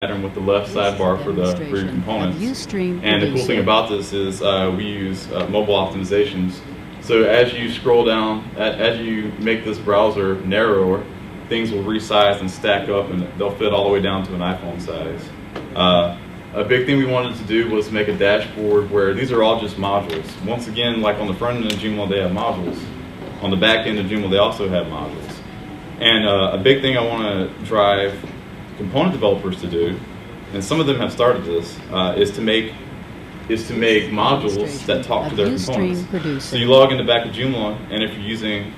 pattern with the left sidebar for your components. And the cool thing about this is we use mobile optimizations. So as you scroll down, as you make this browser narrower, things will resize and stack up, and they'll fit all the way down to an iPhone size. A big thing we wanted to do was make a dashboard where these are all just modules. Once again, like on the front end of Joomla, they have modules. On the back end of Joomla, they also have modules. And a big thing I want to drive component developers to do, and some of them have started this, is to make modules that talk to their components. So you log in the back of Joomla, and if you're using,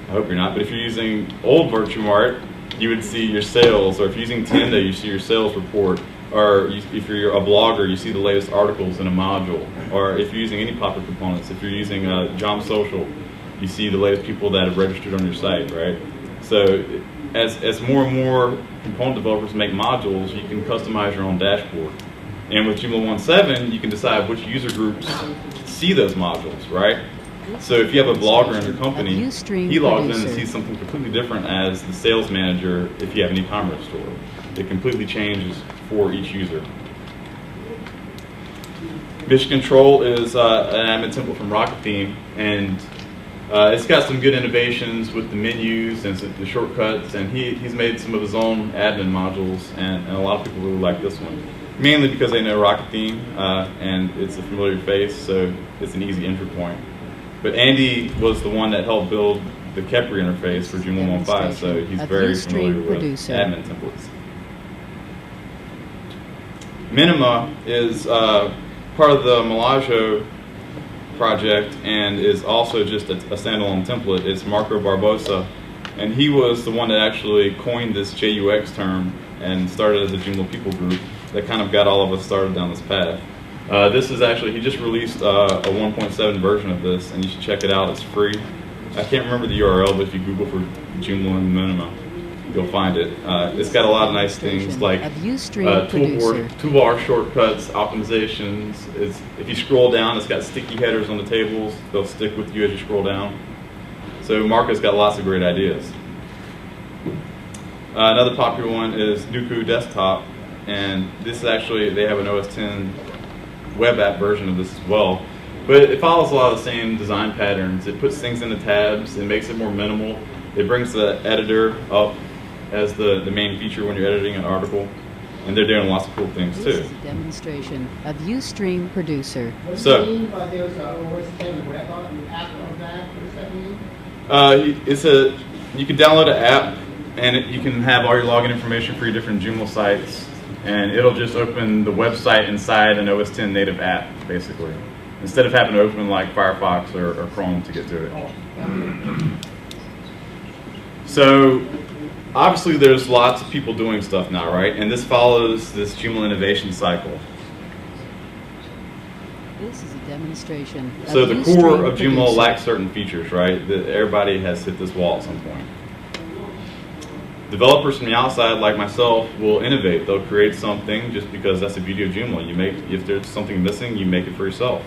I hope you're not, but if you're using old VirtueMart, you would see your sales, or if you're using Tenda, you see your sales report, or if you're a blogger, you see the latest articles in a module, or if you're using any popular components, if you're using Joomla Social, you see the latest people that have registered on your site, right? So as more and more component developers make modules, you can customize your own dashboard. And with Joomla 1.7, you can decide which user groups see those modules, right? So if you have a blogger in your company, he logs in and sees something completely different as the sales manager if you have an e-commerce store. It completely changes for each user. Mission Control is an admin template from Rocket Theme, and it's got some good innovations with the menus and the shortcuts, and he's made some of his own admin modules, and a lot of people really like this one. Mainly because they know Rocket Theme, and it's a familiar face, so it's an easy entry point. But Andy was the one that helped build the Kepri interface for Joomla 1.5, so he's very familiar with admin templates. Minima is part of the Malajo project and is also just a standalone template. It's Marco Barbosa, and he was the one that actually coined this JUX term and started as a Joomla people group that kind of got all of us started down this path. This is actually, he just released a 1.7 version of this, and you should check it out. It's free. I can't remember the URL, but if you Google for Joomla and Minima, you'll find it. It's got a lot of nice things like toolbar shortcuts, optimizations. If you scroll down, it's got sticky headers on the tables. They'll stick with you as you scroll down. So Marco's got lots of great ideas. Another popular one is Nuku Desktop, and this is actually, they have an OS X web app version of this as well. But it follows a lot of the same design patterns. It puts things into tabs, it makes it more minimal. It brings the editor up as the main feature when you're editing an article, and they're doing lots of cool things too. This is a demonstration of Ustream Producer. So, you can download an app, and you can have all your login information for your different Joomla sites, and it'll just open the website inside an OS X native app, basically, instead of having to open like Firefox or Chrome to get to it. So, obviously there's lots of people doing stuff now, right? And this follows this Joomla innovation cycle. This is a demonstration. So the core of Joomla lacks certain features, right? Everybody has hit this wall at some point. Developers from the outside, like myself, will innovate. They'll create something just because that's the beauty of Joomla. If there's something missing, you make it for yourself.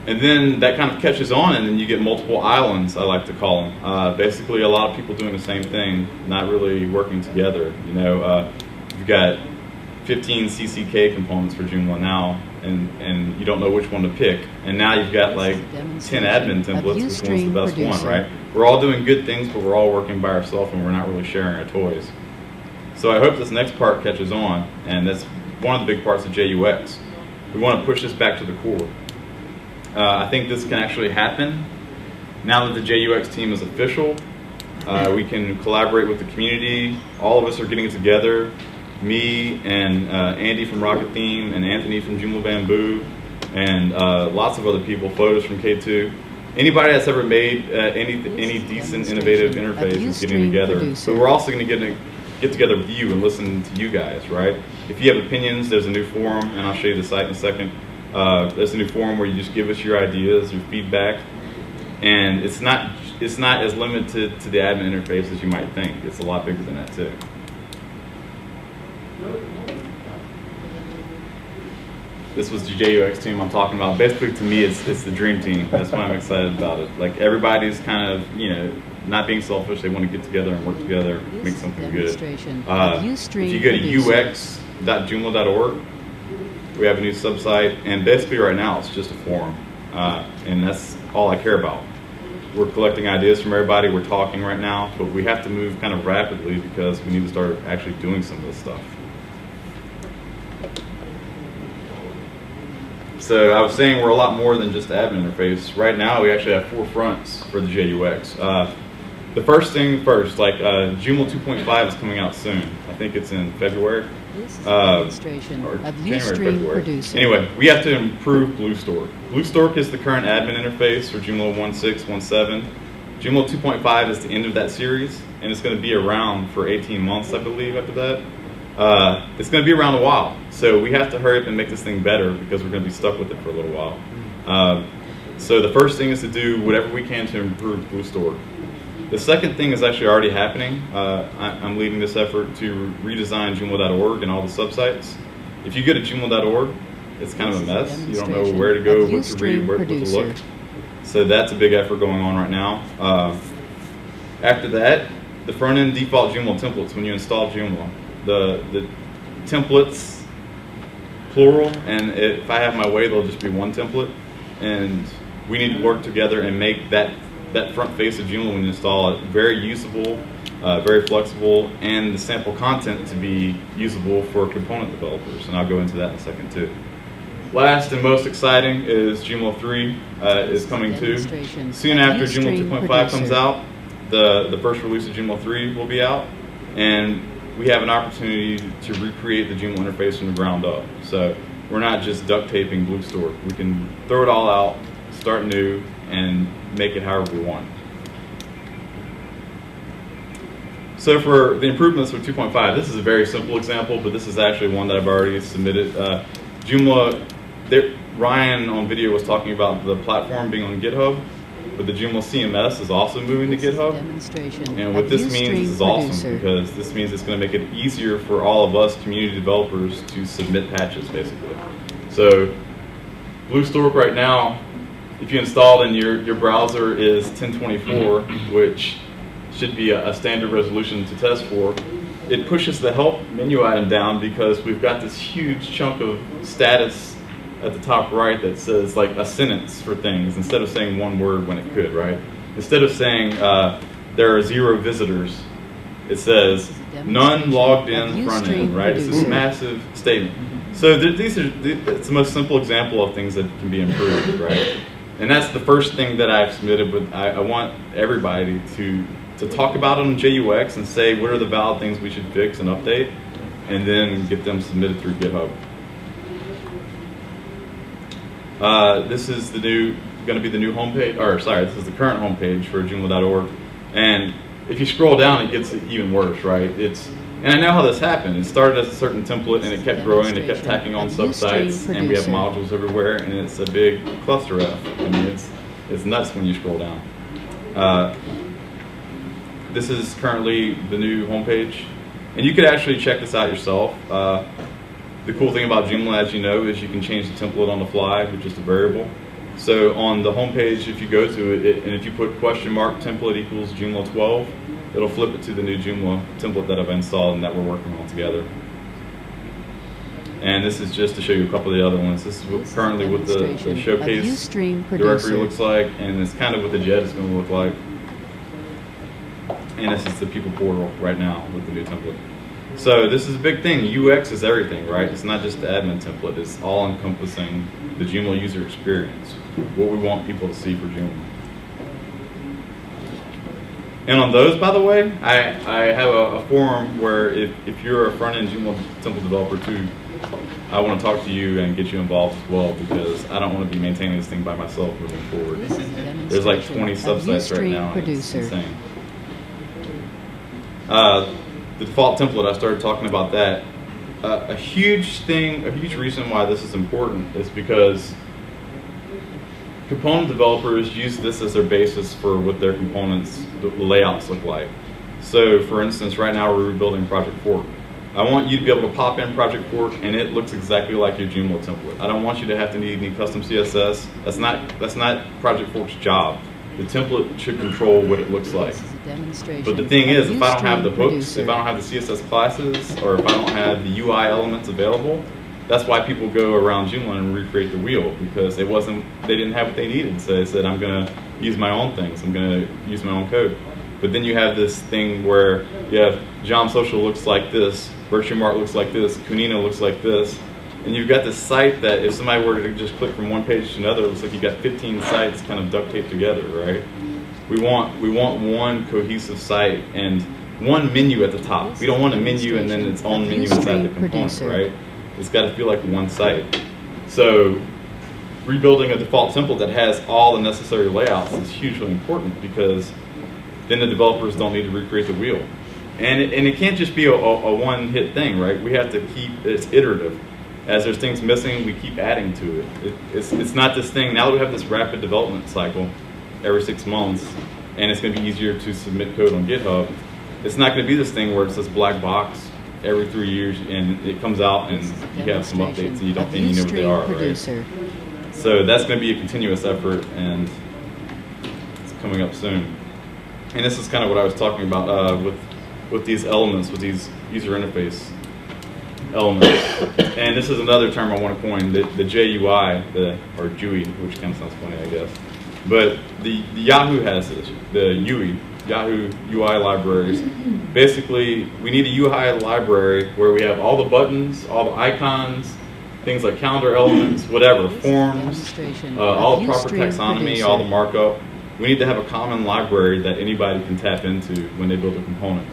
And then that kind of catches on, and then you get multiple islands, I like to call them. Basically, a lot of people doing the same thing, not really working together. You know, you've got 15 CCK components for Joomla now, and you don't know which one to pick. And now you've got like 10 admin templates, which one's the best one, right? We're all doing good things, but we're all working by ourselves, and we're not really sharing our toys. So I hope this next part catches on, and that's one of the big parts of JUX. We want to push this back to the core. I think this can actually happen now that the JUX team is official. We can collaborate with the community. All of us are getting together. Me and Andy from Rocket Theme and Anthony from Joomla Bamboo and lots of other people, photos from K2. Anybody that's ever made any decent, innovative interface is getting together. So we're also going to get together with you and listen to you guys, right? If you have opinions, there's a new forum, and I'll show you the site in a second. There's a new forum where you just give us your ideas, your feedback, and it's not as limited to the admin interface as you might think. It's a lot bigger than that too. This was the JUX team I'm talking about. Basically, to me, it's the dream team. That's why I'm excited about it. Like everybody's kind of, you know, not being selfish. They want to get together and work together, make something good. Demonstration of If you go to ux.joomla.org, we have a new subsite, and basically right now it's just a forum, and that's all I care about. We're collecting ideas from everybody. We're talking right now, but we have to move kind of rapidly because we need to start actually doing some of this stuff. So I was saying we're a lot more than just admin interface. Right now we actually have 4 fronts for the JUX. The first thing first, like Joomla 2.5 is coming out soon. I think it's in February. This is a demonstration of January, Ustream February. Producer. Anyway, we have to improve BlueStork. BlueStork is the current admin interface for Joomla 1.6, 1.7. Joomla 2.5 is the end of that series, and it's going to be around for 18 months, I believe, after that. It's going to be around a while, so we have to hurry up and make this thing better because we're going to be stuck with it for a little while. So the first thing is to do whatever we can to improve BlueStork. The second thing is actually already happening. I'm leading this effort to redesign Joomla.org and all the subsites. If you go to Joomla.org, it's kind of a mess. You don't know where to go, what to read, where to look. So that's a big effort going on right now. After that, the front-end default Joomla templates when you install Joomla. The templates, plural, and if I have my way, they'll just be one template. And we need to work together and make that front face of Joomla when you install it very usable, very flexible, and the sample content to be usable for component developers. And I'll go into that in a second too. Last and most exciting is Joomla 3 is coming too. Soon after Joomla 2.5 comes out, the first release of Joomla 3 will be out, and we have an opportunity to recreate the Joomla interface from the ground up. So we're not just duct taping BlueStork. We can throw it all out, start new, and make it however we want. So for the improvements with 2.5, this is a very simple example, but this is actually one that I've already submitted. Joomla, Ryan on video was talking about the platform being on GitHub, but the Joomla CMS is also moving to GitHub. And what this means is awesome, because this means it's going to make it easier for all of us community developers to submit patches, basically. So BlueStork right now, if you install it in your browser is 1024, which should be a standard resolution to test for. It pushes the help menu item down because we've got this huge chunk of status at the top right that says like a sentence for things instead of saying one word when it could, right? Instead of saying there are 0 visitors, it says none logged in front end, right? It's this massive statement. So it's the most simple example of things that can be improved, right? And that's the first thing that I've submitted, but I want everybody to talk about it on JUX and say what are the valid things we should fix and update, and then get them submitted through GitHub. This is going to be the new homepage, or sorry, this is the current homepage for Joomla.org. And if you scroll down, it gets even worse, right? And I know how this happened. It started as a certain template, and it kept growing. It kept tacking on subsites, and we have modules everywhere, and it's a big cluster F. I mean, it's nuts when you scroll down. This is currently the new homepage, and you could actually check this out yourself. The cool thing about Joomla, as you know, is you can change the template on the fly with just a variable. So on the homepage, if you go to it, and if you put $template equals Joomla 12, it'll flip it to the new Joomla template that I've installed and that we're working on together. And this is just to show you a couple of the other ones. This is currently what the showcase directory looks like, and it's kind of what the JET is going to look like. And this is the people portal right now with the new template. So this is a big thing. UX is everything, right? It's not just the admin template. It's all encompassing the Joomla user experience, what we want people to see for Joomla. And on those, by the way, I have a forum where if you're a front-end Joomla template developer too, I want to talk to you and get you involved as well, because I don't want to be maintaining this thing by myself moving forward. There's like 20 subsites right now. It's insane. The default template, I started talking about that. A huge reason why this is important is because component developers use this as their basis for what their components, the layouts look like. So for instance, right now we're rebuilding Project Fork. I want you to be able to pop in Project Fork and it looks exactly like your Joomla template. I don't want you to have to need any custom CSS. That's not Project Fork's job. The template should control what it looks like. This is a demonstration But the thing is, of if I don't have the Ustream hooks, if Producer. I don't have the CSS classes, or if I don't have the UI elements available, that's why people go around Joomla and recreate the wheel, because they didn't have what they needed. So they said, I'm going to use my own things. I'm going to use my own code. But then you have this thing where you have Jom Social looks like this, Virtue Mart looks like this, Kunina looks like this, and you've got this site that if somebody were to just click from one page to another, it looks like you've got 15 sites kind of duct taped together, right? We want one cohesive site and one menu at the top. We don't want a menu and then its own menu inside the component, right? It's got to feel like one site. So rebuilding a default template that has all the necessary layouts is hugely important, because then the developers don't need to recreate the wheel. And it can't just be a one-hit thing, right? We have to keep, it's iterative. As there's things missing, we keep adding to it. It's not this thing, now that we have this rapid development cycle every 6 months, and it's going to be easier to submit code on GitHub, it's not going to be this thing where it's this black box every 3 years and it comes out and you have some updates and you know what they are, right? So that's going to be a continuous effort, and it's coming up soon. And this is kind of what I was talking about with these elements, with these user interface elements. And this is another term I want to coin, the JUI, or JUI, which kind of sounds funny, I guess. But the Yahoo has this, the UI, Yahoo UI libraries. Basically, we need a UI library where we have all the buttons, all the icons, things like calendar elements, whatever, forms, all the proper taxonomy, all the markup. We need to have a common library that anybody can tap into when they build a component.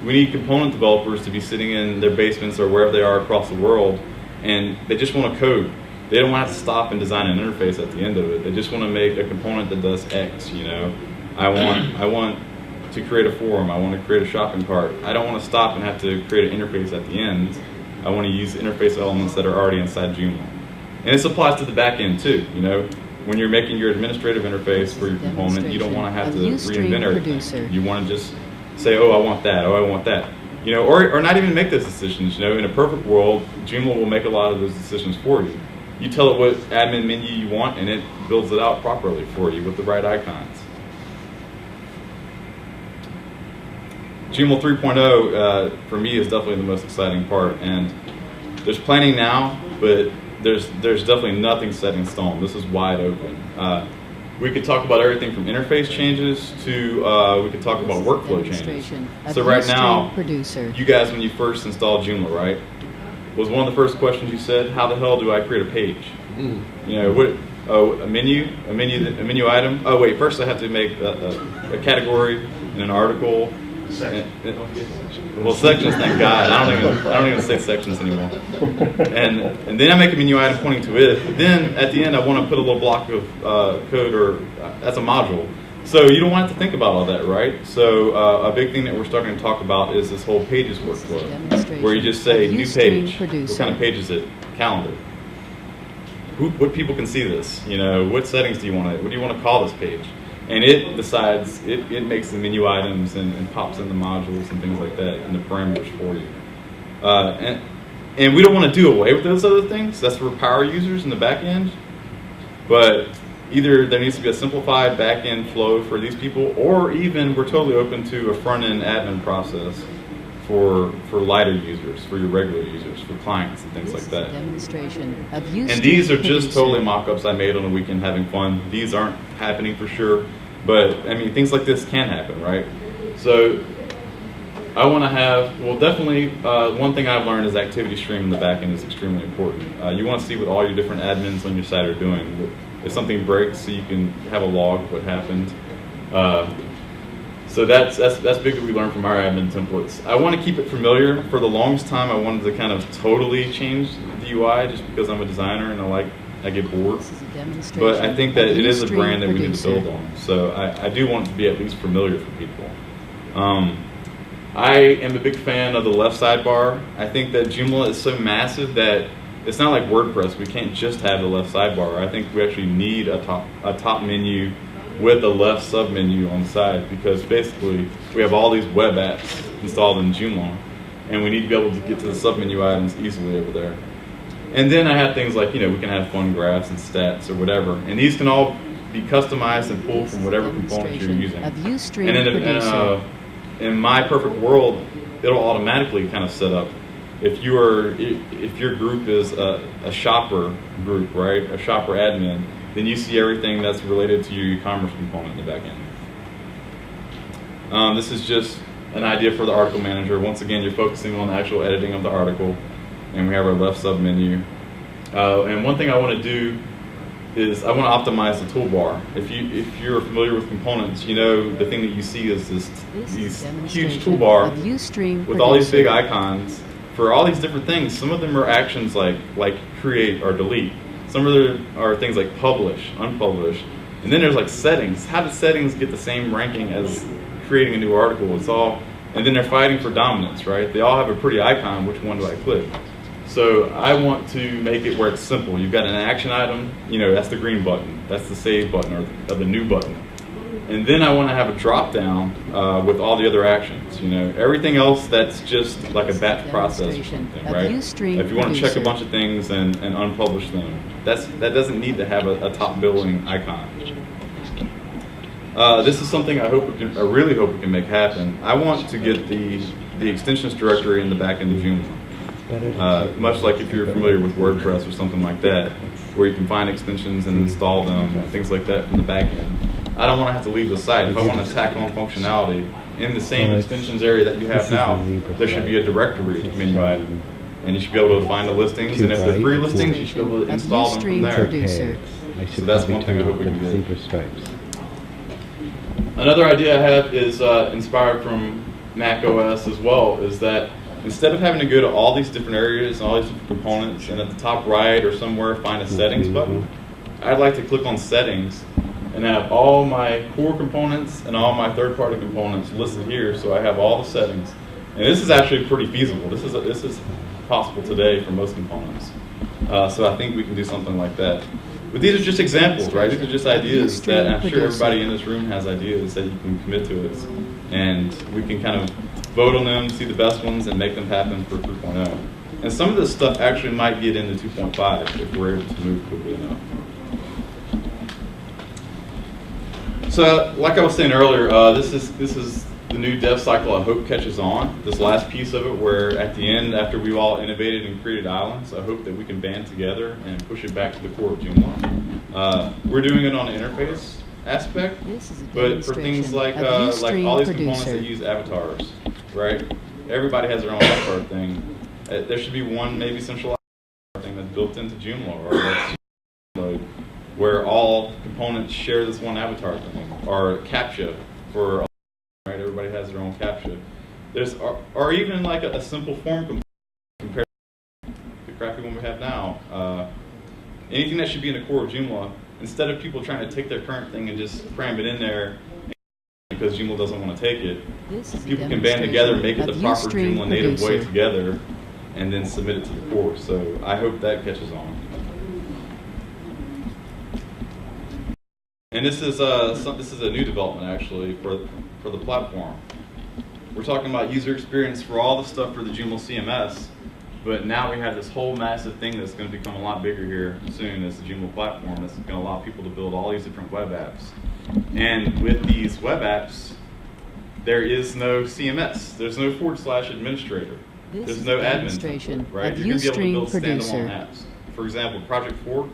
We need component developers to be sitting in their basements or wherever they are across the world, and they just want to code. They don't have to stop and design an interface at the end of it. They just want to make a component that does X, you know. I want to create a forum. I want to create a shopping cart. I don't want to stop and have to create an interface at the end. I want to use interface elements that are already inside Joomla. And this applies to the back end too, you know. When you're making your administrative interface for your component, you don't want to have to reinvent everything. You want to just say, oh, I want that, oh, I want that. You know, or not even make those decisions. You know, in a perfect world, Joomla will make a lot of those decisions for you. You tell it what admin menu you want, and it builds it out properly for you with the right icons. Joomla 3.0 for me is definitely the most exciting part, and there's planning now, but there's definitely nothing set in stone. This is wide open. We could talk about everything from interface changes to we could talk about workflow changes. So right now, you guys, when you first installed Joomla, right, was one of the first questions you said, how the hell do I create a page? You know, what? Oh, a menu item. Oh wait, first I have to make a category and an article. Well, sections, thank God. I don't even say sections anymore. And then I make a menu item pointing to it. But then at the end, I want to put a little block of code or as a module. So you don't want to think about all that, right? So a big thing that we're starting to talk about is this whole pages workflow, where you just say new page. What kind of page is it? Calendar. What people can see this? You know, what settings do you want to? What do you want to call this page? And it decides, it makes the menu items and pops in the modules and things like that and the parameters for you. And we don't want to do away with those other things. That's for power users in the back end. But either there needs to be a simplified back end flow for these people, or even we're totally open to a front end admin process for lighter users, for your regular users, for clients and things like that. And these are just totally mock-ups I made on a weekend having fun. These aren't happening for sure, but I mean, things like this can happen, right? So I want to have, well, definitely one thing I've learned is activity stream in the back end is extremely important. You want to see what all your different admins on your site are doing. If something breaks, so you can have a log of what happened. So that's big that we learned from our admin templates. I want to keep it familiar. For the longest time, I wanted to kind of totally change the UI just because I'm a designer and I get bored. But I think that it is a brand that we need to build on. So I do want it to be at least familiar for people. I am a big fan of the left sidebar. I think that Joomla is so massive that it's not like WordPress. We can't just have the left sidebar. I think we actually need a top menu with a left submenu on the side, because basically we have all these web apps installed in Joomla, and we need to be able to get to the submenu items easily over there. And then I have things like, you know, we can have fun graphs and stats or whatever, and these can all be customized and pulled from whatever components you're using. Of Ustream And Producer. in my perfect world, it'll automatically kind of set up. If your group is a shopper group, right, a shopper admin, then you see everything that's related to your e-commerce component in the back end. This is just an idea for the article manager. Once again, you're focusing on the actual editing of the article, and we have our left sub menu. And one thing I want to do is I want to optimize the toolbar. If you're familiar with components, you know the thing that you see is these huge toolbar with all these big icons for all these different things. Some of them are actions like create or delete. Some of them are things like publish, unpublish, and then there's like settings. How do settings get the same ranking as creating a new article? It's all, and then they're fighting for dominance, right? They all have a pretty icon. Which one do I click? So I want to make it where it's simple. You've got an action item, you know, that's the green button. That's the save button or the new button. And then I want to have a drop down with all the other actions. You know, everything else that's just like a batch process or something, right? If you want to check a bunch of things and unpublish them, that doesn't need to have a top billing icon. This is something I really hope we can make happen. I want to get the extensions directory in the back end of Joomla. Much like if you're familiar with WordPress or something like that, where you can find extensions and install them and things like that from the back end. I don't want to have to leave the site. If I want to tack on functionality in the same extensions area that you have now, there should be a directory menu item. And you should be able to find the listings, and if they're free listings, you should be able to install them from there. So that's one thing I hope we can do. Another idea I have is inspired from Mac OS as well, is that instead of having to go to all these different areas and all these different components, and at the top right or somewhere find a settings button, I'd like to click on settings and have all my core components and all my third-party components listed here, so I have all the settings. And this is actually pretty feasible. This is possible today for most components. So I think we can do something like that. But these are just examples, right? These are just ideas that I'm sure everybody in this room has ideas that you can commit to it. And we can kind of vote on them, see the best ones, and make them happen for 3.0. And some of this stuff actually might get into 2.5 if we're able to move quickly enough. So, like I was saying earlier, this is the new dev cycle I hope catches on. This last piece of it, where at the end, after we've all innovated and created islands, I hope that we can band together and push it back to the core of Joomla. We're doing it on an interface aspect, but for things like all these components that use avatars, right? Everybody has their own avatar thing. There should be one maybe centralized thing that's built into Joomla, or that's where all components share this one avatar thing, or CAPTCHA for, right? Everybody has their own CAPTCHA. There's or even like a simple form component compared to the crappy one we have now. Anything that should be in the core of Joomla, instead of people trying to take their current thing and just cram it in there because Joomla doesn't want to take it, people can band together, make it the proper Joomla native way together, and then submit it to the core. So I hope that catches on. And this is a new development actually for the platform. We're talking about user experience for all the stuff for the Joomla CMS, but now we have this whole massive thing that's going to become a lot bigger here soon as the Joomla platform that's going to allow people to build all these different web apps. And with these web apps, there is no CMS. There's no /administrator. There's no admin template, right? You're going to be able to build standalone apps. For example, Project Fork,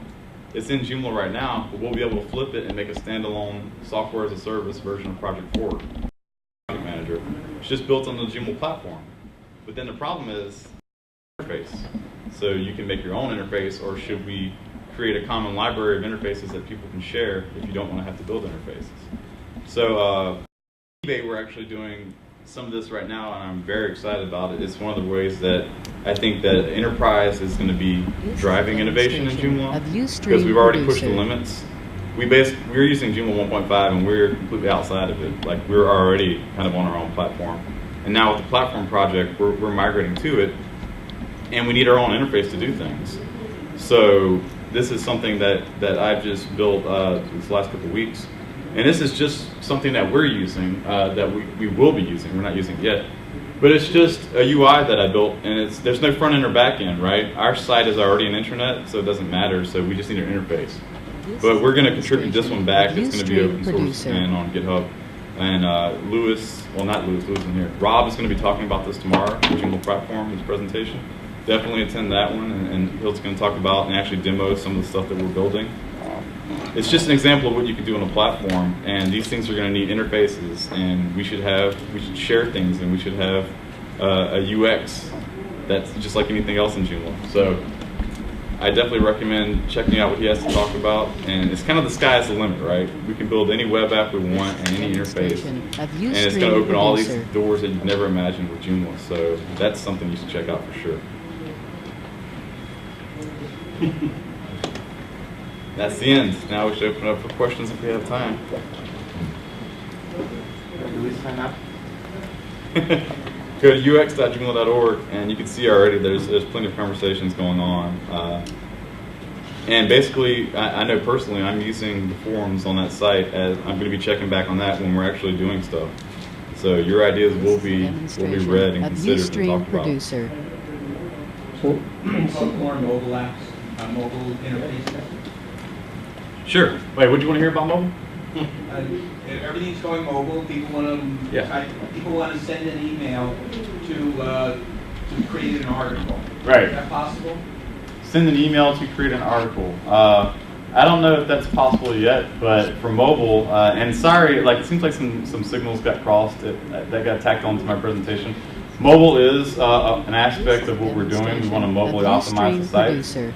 it's in Joomla right now, but we'll be able to flip it and make a standalone software as a service version of Project Fork. Project Manager. It's just built on the Joomla platform. But then the problem is interface. So you can make your own interface, or should we create a common library of interfaces that people can share if you don't want to have to build interfaces? So eBay, we're actually doing some of this right now, and I'm very excited about it. It's one of the ways that I think that enterprise is going to be driving innovation in Joomla, because we've already pushed the limits. We're using Joomla 1.5, and we're completely outside of it. Like, we're already kind of on our own platform. And now with the platform project, we're migrating to it, and we need our own interface to do things. So this is something that I've just built these last couple of weeks. And this is just something that we're using, that we will be using. We're not using it yet. But it's just a UI that I built, and there's no front end or back end, right? Our site is already an intranet, so it doesn't matter, so we just need an interface. But we're going to contribute this one back. It's going to be open source Producer. and on GitHub. And Lewis, well, not Lewis, Lewis in here. Rob is going to be talking about this tomorrow, the Joomla platform, his presentation. Definitely attend that one, and he's going to talk about and actually demo some of the stuff that we're building. It's just an example of what you can do on a platform, and these things are going to need interfaces, and we should share things, and we should have a UX that's just like anything else in Joomla. So I definitely recommend checking out what he has to talk about, and it's kind of the sky's the limit, right? We can build any web app we want and any interface, and it's going to open all these doors that you've never imagined with Joomla. So that's something you should check out for sure. That's the end. Now we should open up for questions if we have time. Do we sign up? Go to ux.joomla.org, and you can see already there's plenty of conversations going on. And basically, I know personally I'm using the forums on that site as I'm going to be checking back on that when we're actually doing stuff. So your ideas will be read and considered and talked about. So, can you talk more mobile apps, mobile interfaces? Sure. Wait, what do you want to hear about mobile? If everything's going mobile, people want to send an email to create an article. Right. Is that possible? Send an email to create an article. I don't know if that's possible yet, but for mobile, and sorry, like it seems like some signals got crossed that got tacked onto my presentation. Mobile is an aspect of what we're doing. We want to mobily optimize the site.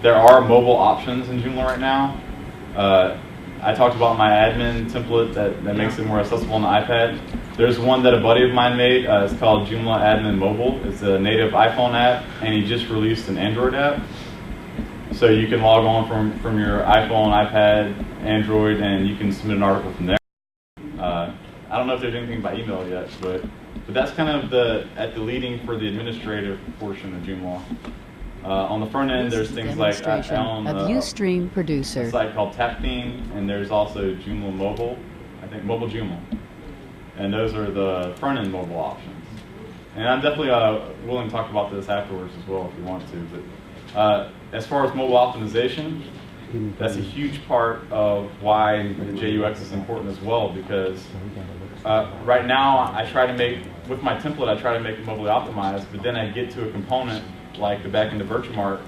There are mobile options in Joomla right now. I talked about my admin template that makes it more accessible on the iPad. There's one that a buddy of mine made. It's called Joomla Admin Mobile. It's a native iPhone app, and he just released an Android app. So you can log on from your iPhone, iPad, Android, and you can submit an article from there. I don't know if there's anything by email yet, but that's kind of at the leading for the administrative portion of Joomla. On the front end, there's things like Ustream Producer, a site called TapTheme, and there's also Joomla Mobile, I think Mobile Joomla. And those are the front end mobile options. And I'm definitely willing to talk about this afterwards as well if you want to. But as far as mobile optimization, that's a huge part of why JUX is important as well, because right now I try to make, with my template, I try to make it mobily optimized, but then I get to a component like the backend of Virtumark,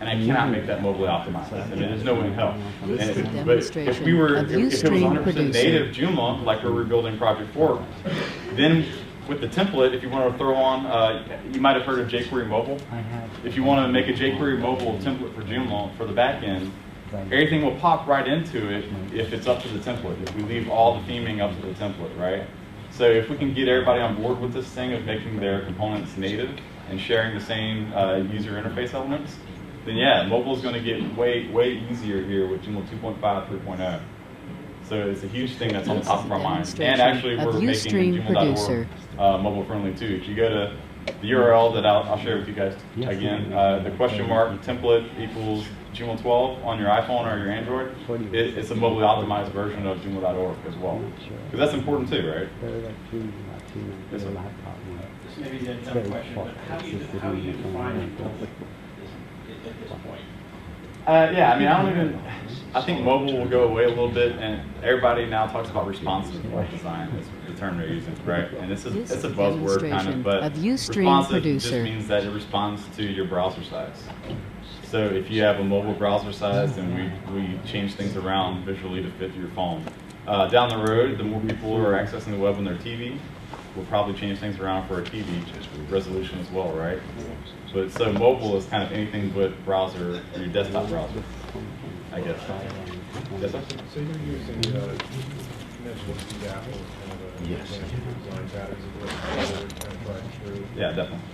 and I cannot make that mobily optimized. I mean, there's no way in hell. But if it was 100% native Joomla, like where we're building Project 4, then with the template, if you want to throw on, you might have heard of jQuery Mobile. If you want to make a jQuery Mobile template for Joomla for the backend, everything will pop right into it if it's up to the template, if we leave all the theming up to the template, right? So if we can get everybody on board with this thing of making their components native and sharing the same user interface elements, then yeah, mobile is going to get way easier here with Joomla 2.5, 3.0. So it's a huge thing that's on the top of our minds. And actually we're making Joomla.org mobile friendly too. If you go to the URL that I'll share with you guys again, the question mark template equals Joomla 12 on your iPhone or your Android, it's a mobily optimized version of Joomla.org as well. Because that's important too, right? This may be a dumb question, but how do you define it at this point? Yeah, I mean, I think mobile will go away a little bit, and everybody now talks about responsive design. That's the term they're using, right? And it's a buzzword kind of, but responsive just means that it responds to your browser size. So if you have a mobile browser size, then we change things around visually to fit your phone. Down the road, the more people who are accessing the web on their TV, we'll probably change things around for a TV resolution as well, right? But so mobile is kind of anything but browser, or your desktop browser, I guess. Yes, sir? So you're using Apple as kind of a design patterns. Yeah, definitely.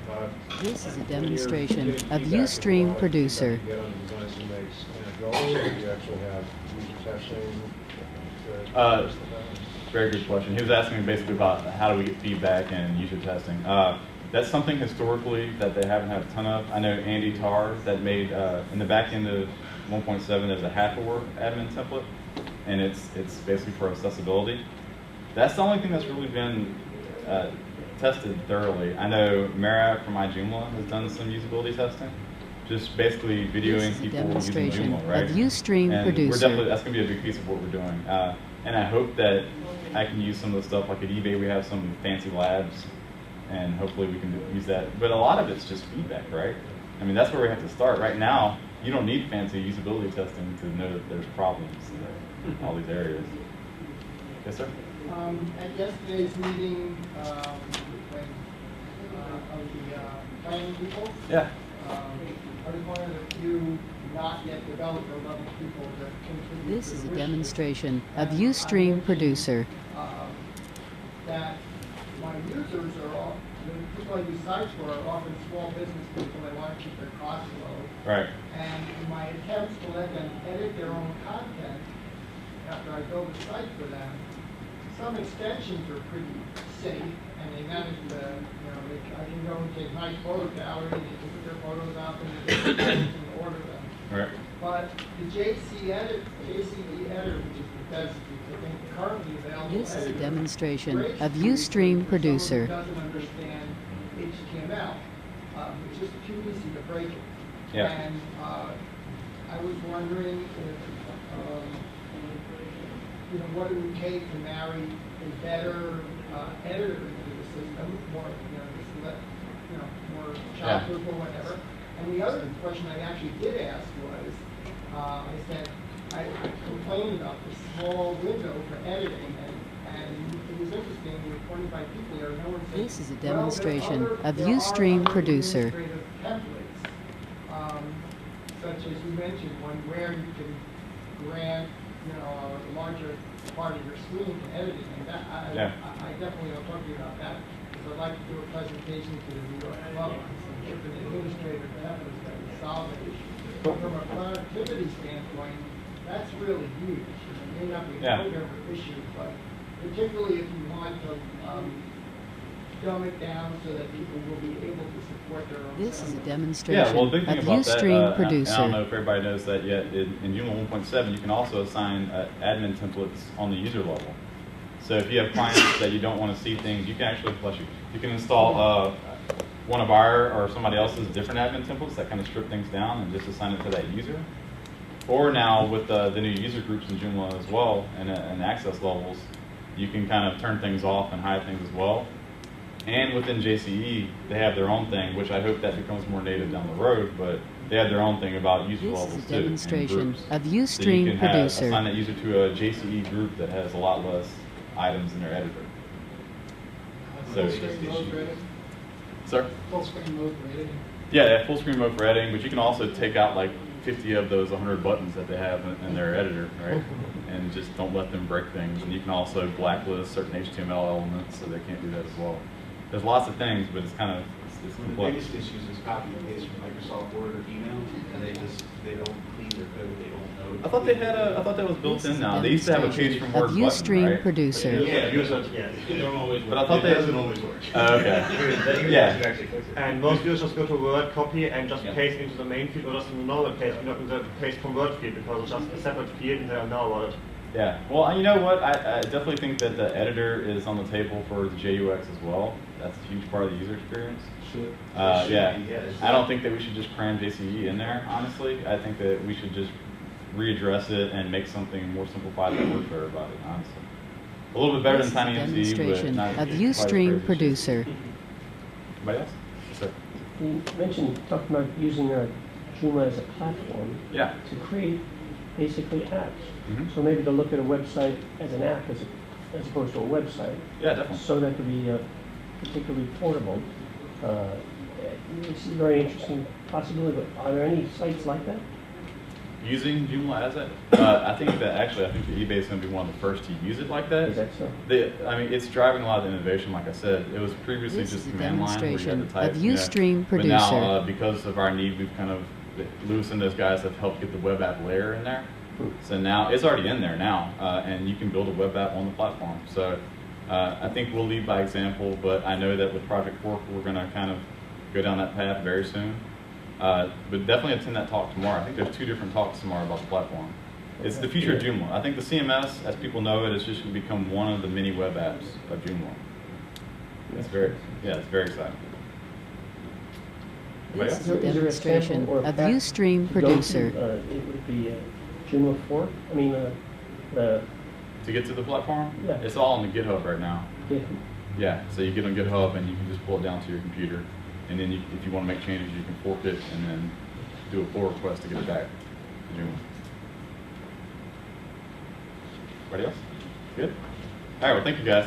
This is a demonstration of Ustream Producer. Get on the designs you make go, or do you actually have user testing? Very good question. He was asking me basically about how do we get feedback and user testing. That's something historically that they haven't had a ton of. I know Andy Tarr that made, in the back end of 1.7, there's a hack-a-work admin template, and it's basically for accessibility. That's the only thing that's really been tested thoroughly. I know Marat from iJoomla has done some usability testing, just basically This videoing is a people using demonstration Joomla, right? of Ustream and Producer. that's going to be a big piece of what we're doing. And I hope that I can use some of the stuff, like at eBay we have some fancy labs, and hopefully we can use that. But a lot of it's just feedback, right? I mean, that's where we have to start. Right now, you don't need fancy usability testing to know that there's problems in all these areas. Yes, sir? At yesterday's meeting, when of the planning people, Yeah. I was one of the few not yet developer level people that contribute. This to is the a wish demonstration list. of And I Ustream mentioned, Producer. That my users are all, the people I use sites for are often small business people. They want to keep their costs low. Right. And in my attempts to let them edit their own content after I build a site for them, some extensions are pretty safe, and they manage to, I can go and take nice photo gallery, they can put their photos up and order them. Right. But the JCE editor, which is the best, I think, currently available This is a editor, demonstration breaks of things Ustream for Producer. someone who doesn't understand HTML. It's just too easy to break it. Yeah. And I was wondering if, what it would take to marry a better editor into the system, more, more childproof or whatever. And the other question I actually did ask was, I said, I complained about the small window for editing, and it was interesting, with 25 people there, no one said, This is a demonstration of there are Ustream other Producer. administrative templates, such as you mentioned, one where you can grant, a larger part of your screen to editing, and that, I definitely will talk to you about that, because I'd like to do a presentation to the New York Club on some different administrative templates that would solve that issue. But from a productivity standpoint, that's really huge. It may not be a program issue, but particularly if you want to dumb it down so that people will be able to support their own. This is a Yeah, demonstration well, the big thing of about that, Ustream and I Producer. don't know if everybody knows that yet, in Joomla 1.7, you can also assign admin templates on the user level. So if you have clients that you don't want to see things, you can actually, you can install one of our or somebody else's different admin templates that kind of strip things down and just assign it to that user. Or now with the new user groups in Joomla as well, and access levels, you can kind of turn things off and hide things as well. And within JCE, they have their own thing, which I hope that becomes more native down the road, but they have their own thing about user This levels is a too. and demonstration groups. of So you Ustream can Producer. assign that user to a JCE group that has a lot less items in their editor. So, Full screen mode for editing? sir? Full screen mode for editing? Yeah, they have full screen mode for editing, but you can also take out like 50 of those 100 buttons that they have in their editor, right? And just don't let them break things. And you can also blacklist certain HTML elements so they can't do that as well. There's lots of things, but it's kind of it's The complex. biggest issues is copy and paste from Microsoft Word or email, and they don't clean their code, they don't know. I thought they had I thought that was built This in is a now. They used to have a page from Word of button, Ustream right? Producer. Yeah, they don't always work. But I thought it they doesn't always work. Oh, okay. Yeah. And most users just go to Word, copy, and just Yeah. paste into the main field, or just in another paste, not in the paste from Word field, because it's just a separate field and they don't know about it. Yeah. Well, you know what? I definitely think that the editor is on the table for the JUX as well. That's a huge part of the user experience. Should. Yeah. I don't think that we should just cram JCE in there, honestly. I think that we should just readdress it and make something more simplified that works for everybody, honestly. A little bit better This than is a TinyMZ, but demonstration not of quite as crazy Ustream as Producer. Anybody else? Yes, sir. You mentioned, talking about using Joomla as a platform Yeah. to create basically apps. Mhm. So maybe to look at a website as an app as opposed to a website. Yeah, definitely. So that could be particularly portable. It's a very interesting possibility, but are there any sites like that? Using Joomla as it? I think that eBay is going to be one of the first to use it like that. Is that so? It's driving a lot of innovation, like I said. It was previously This just is a command line where you had to demonstration type. of Ustream But now, Producer. because of our need, we've kind of, Lewis and those guys have helped get the web app layer in there. So now, it's already in there now, and you can build a web app on the platform. So I think we'll lead by example, but I know that with Project Quark, we're going to kind of go down that path very soon. But definitely attend that talk tomorrow. I think there's 2 different talks tomorrow about the platform. It's the future of Joomla. I think the CMS, as people know it, is just going to become one of the many web apps of Joomla. It's very exciting. Anybody This else? is a demonstration or a of path Ustream to go to, Producer. It would be Joomla 4, I mean, the, To get to the platform? Yeah. It's all on the GitHub right now. yeah. Yeah, so you get on GitHub and you can just pull it down to your computer. And then if you want to make changes, you can fork it and then do a pull request to get it back to Joomla. Anybody else? Good? All right, well, thank you guys.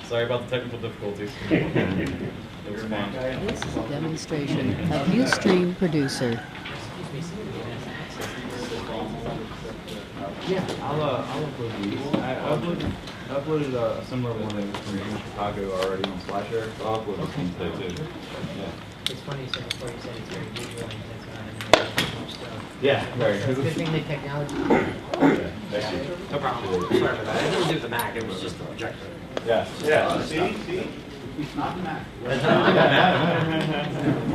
Sorry about the technical difficulties. It was fun. This is a demonstration of Ustream Producer. Yeah, I'll upload these. I uploaded a similar one from Chicago already on SlideShare, so I'll upload this one today too. Yeah. It's funny, so before you said it's very visual and that's not stuff. Yeah, very. It's a good thing the technology. Thank you. No problem. Sorry for that. I didn't do the Mac. It was just the projector. Yeah. Yeah, see? It's not the Mac.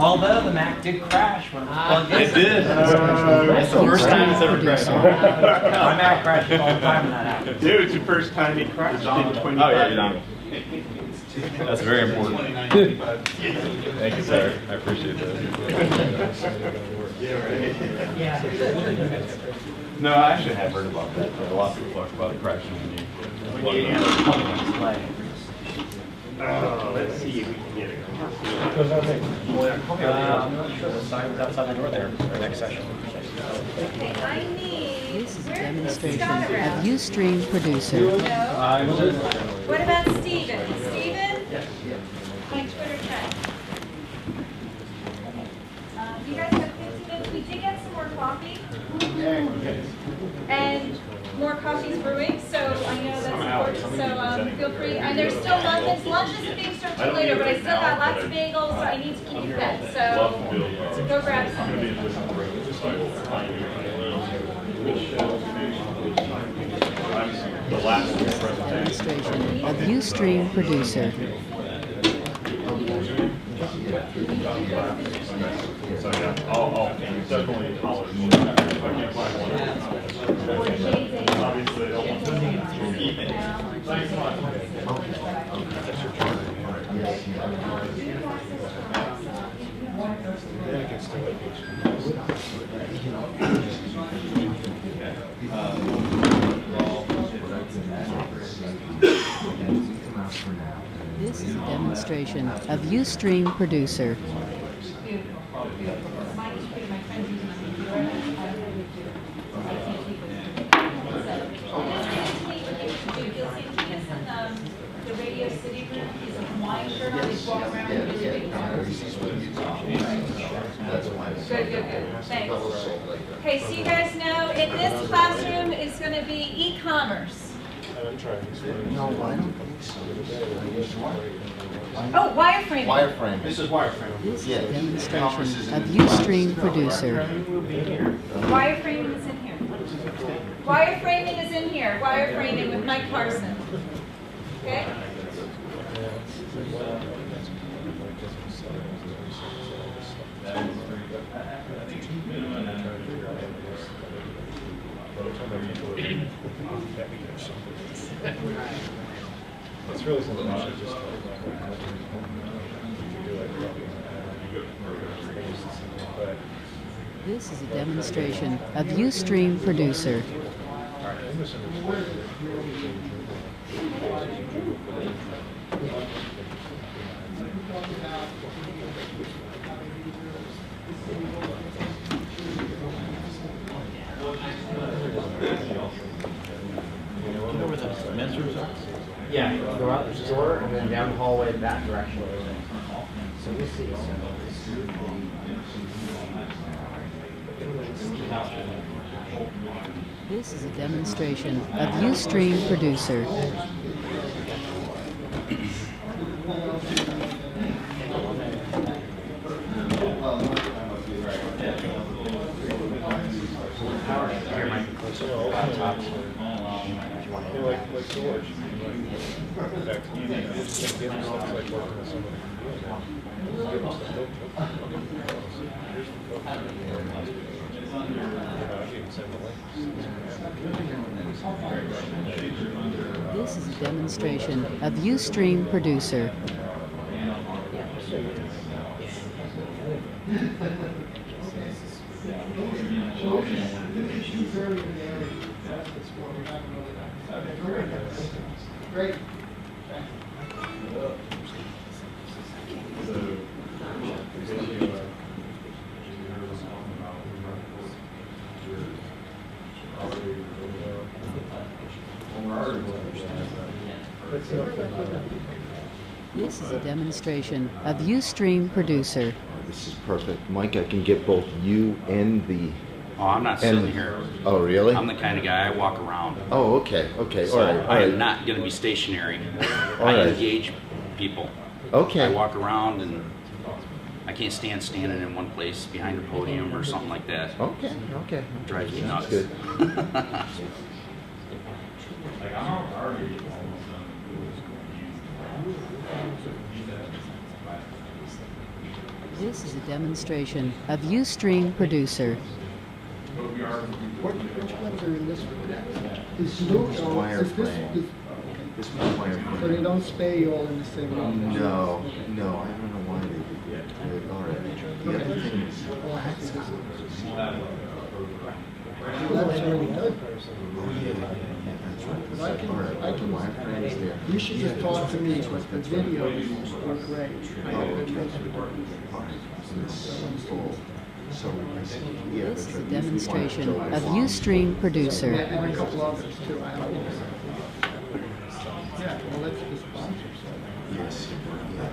Although the Mac did crash when it was plugged in. It did. That's the first time it's ever crashed. My Mac crashes all the time when that happens. Dude, it's your first time he crashed in 25 Oh, yeah, you're done. That's very important. Thank you, sir. I appreciate that. Yeah. No, I actually have heard about that. A lot of people talk about it crashing when you plug it on. Let's see if we can get it. I'm not sure the sign was outside the door there, our next session. Okay, I need. This is a Where's demonstration Scott of around? Ustream Producer. No. What about Steven? Steven? My Twitter chat. You guys have 15 minutes. We did get some more coffee. And more coffee's brewing, so I know that's important. So feel free. And there's still lunch. Lunch isn't being served till later, but I still got lots of bagels, so I need to keep you fed. So go grab some. Demonstration of Ustream Producer. So yeah, I'll definitely holler. Obviously, I don't want to. Thanks a lot. This is a demonstration of Ustream Producer. The Radio City group, he's a Hawaiian shirt on, he's walking around with his big Good, thanks. Okay, so you guys know, in this classroom is going to be e-commerce. Oh, wireframing. Wireframe. This is wireframe. This is a demonstration of Ustream Producer. Wireframing is in here. Wireframing is in here. Wireframing with Mike Carson. Okay? It's really something we should just This is a demonstration of Ustream Producer. Yeah, go out the door and then down the hallway that direction. So we'll see. This is a demonstration of Ustream Producer. like George. In fact, you just can't get yourself like working with somebody. Give them some This is a demonstration of Ustream Producer. Great. This is a demonstration of Ustream Producer. This is perfect. Mike, I can get both you and the... Oh, I'm not sitting here. Oh, really? I'm the kind of guy, I walk around. Oh, okay, okay, So all right. I am not going to be stationary. All I right. engage people. Okay. I walk around and I can't stand standing in one place behind a podium or something like that. Okay, okay. It drives me nuts. Good. This is a demonstration of Ustream Producer. Which ones are in this one? Is Snoop, is wireframe. This was wireframe. so they don't spay you all in the same room? No, no, I don't know why they did that. All right. The other thing is... That's really good. Oh, yeah, that's right. But I can, All right, the wireframe is there. you should just talk to me, but the videos are great. Oh, okay. All right. So this is full. So I said, yeah, This is a but demonstration of Ustream Producer. Yeah, and a couple others too. Yeah, well, that's the sponsor, so. Yes. Yeah.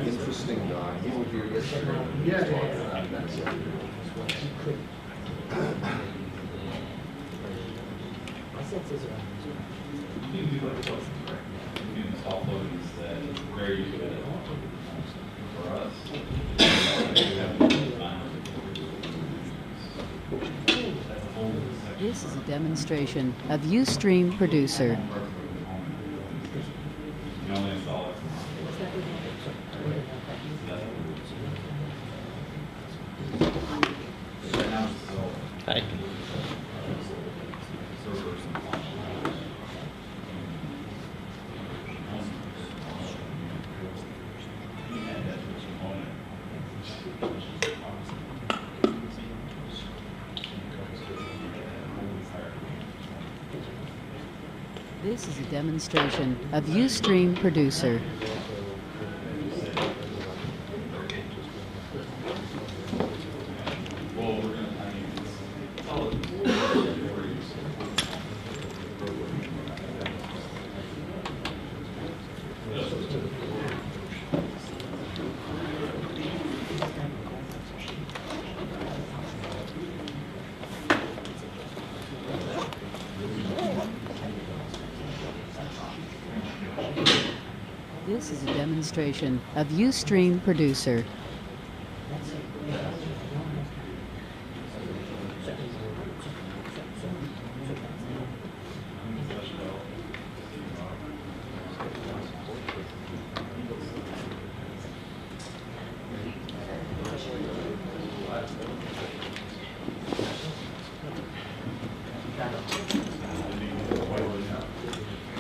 Interesting guy. You were here yesterday. Yeah. That's it. You can install plugins that are very good for us. This is a demonstration of Ustream Producer. You only install it. Hi. This is a demonstration of Ustream Producer. This is a demonstration of Ustream Producer.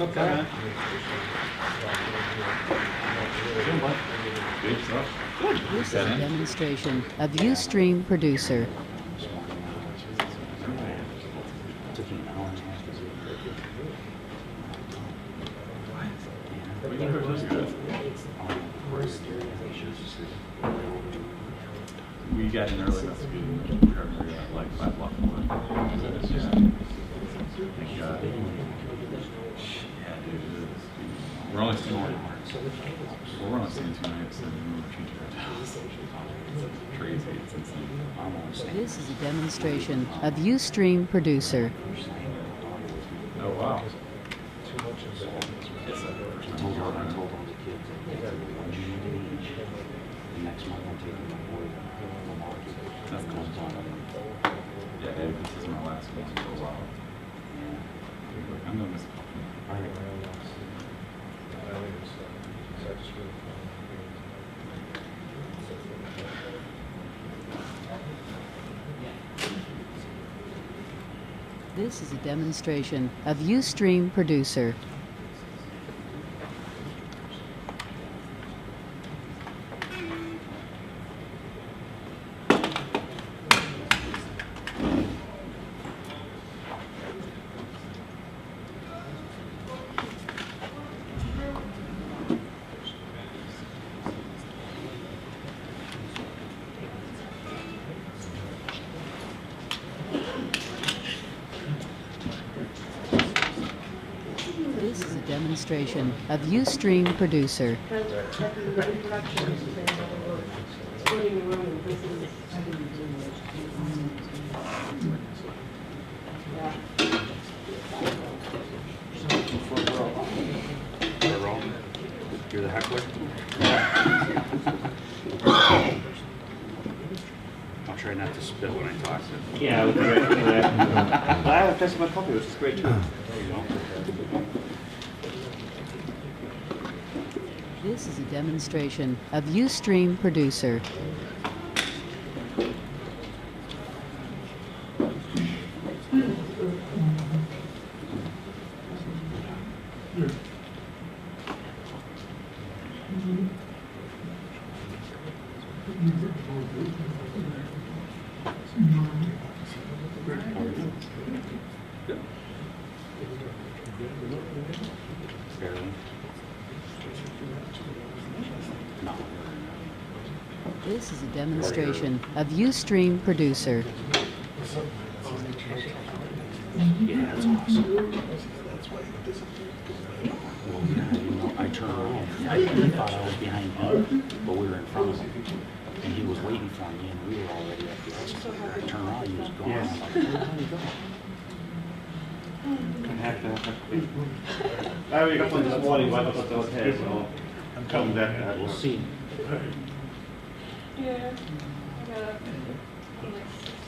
Okay. This is a demonstration of Ustream Producer. We got in early, that's good. We got like 5 blocks more. Thank God. Yeah, dude. We're only seeing we're only seeing 2 nights and we're changing our hotels. Crazy. It's insane. This is a demonstration of Ustream Producer. Oh, wow. I told all the kids that the next month I'm taking my boy to the market. That's cool. Yeah, dude, this is my last one for a while. I'm gonna miss a couple. This is a demonstration of Ustream Producer. This is a demonstration of Ustream Producer. You're the heckler? I'll try not to spit when I talk. Yeah, that's great. I have a taste of my coffee, which is great too. There you go. This is a demonstration of Ustream Producer. Barely. No. This is a demonstration of Ustream Producer. Yeah, that's awesome. Well, yeah, you know, I turned around. He thought I was behind him, but we were in front of him. And he was waiting for me, and we were already at the exit. I turned around, he was gone. I'm like, where did he go? I already got one this morning, but I thought that was okay, so I'm coming back. We'll see. Yeah.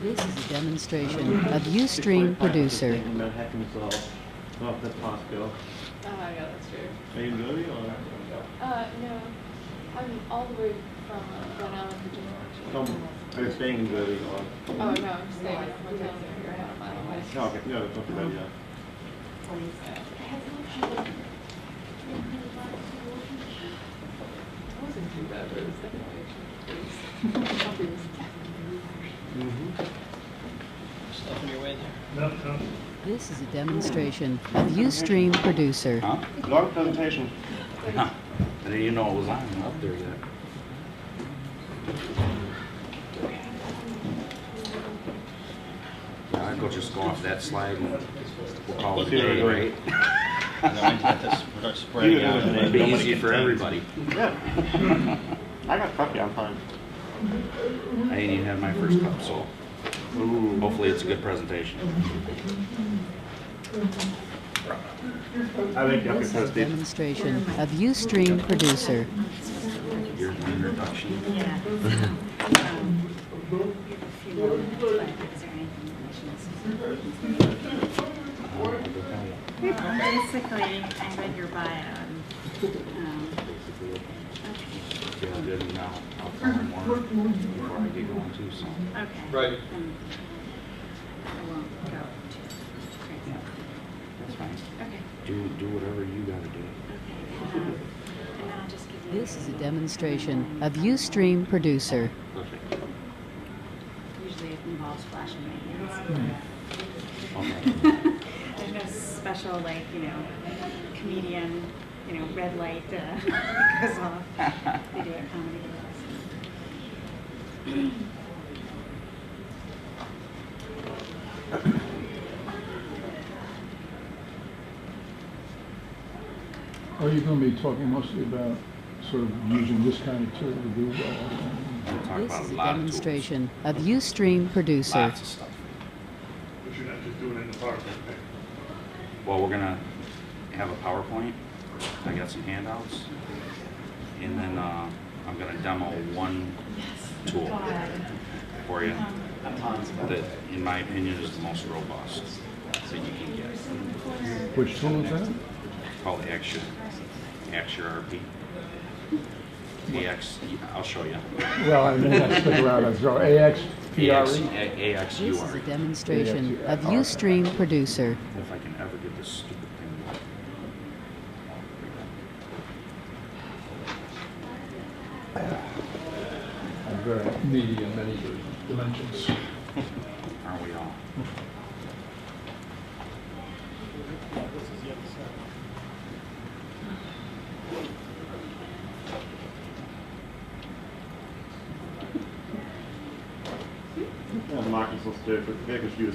This is a demonstration of Ustream Producer. Manhattan, so not that fast, girl. Yeah, that's true. Are you in Louis or? No. I'm all the way from Glen Allen, Virginia, actually. Are you staying in Louis or? Oh, no, I'm staying at a hotel here about a mile away. No, okay, no, that's not too bad, yeah. It wasn't too bad, but it was definitely coffee was Stuff in your way there. No. This is a demonstration of Ustream Producer. Huh? Long presentation. Huh. I didn't even know it was on up there yet. Yeah, I'd go just go off that slide and we'll call it a day, right? It'd be easy for everybody. Yeah. I got coffee on time. I ain't even had my first cup, so hopefully it's a good presentation. I think you have This to is a test it. demonstration of Ustream Producer. Your introduction. Yeah. Basically, I read your bio. Yeah, I did now. I'll tell them more before I get going too, so. Okay. Right. I won't go too crazy. Yeah, that's fine. Okay. Do whatever you gotta do. Okay. And then I'll just give you. This is a demonstration of Ustream Producer. Perfect. Usually it involves flashing my hands. Okay. There's no special, like, comedian, red light goes off. They do a comedy Are you going to be talking mostly about sort of using this kind of tool to do well? We'll This is a demonstration of Ustream Producer. Lots of stuff. But you're not just doing it in the park, okay? Well, we're gonna have a PowerPoint. I got some handouts. And then I'm gonna demo one tool for you that, in my opinion, is the most robust that you can get. Which tool is that? It's called Axure RP. AX, I'll show you. Well, I may not stick around and throw AXPRE. AX, This is a demonstration of Ustream Producer. If I can ever get this stupid thing. I'm very needy in many dimensions. Aren't we all? Yeah, the market's supposed to do it for Vegas use.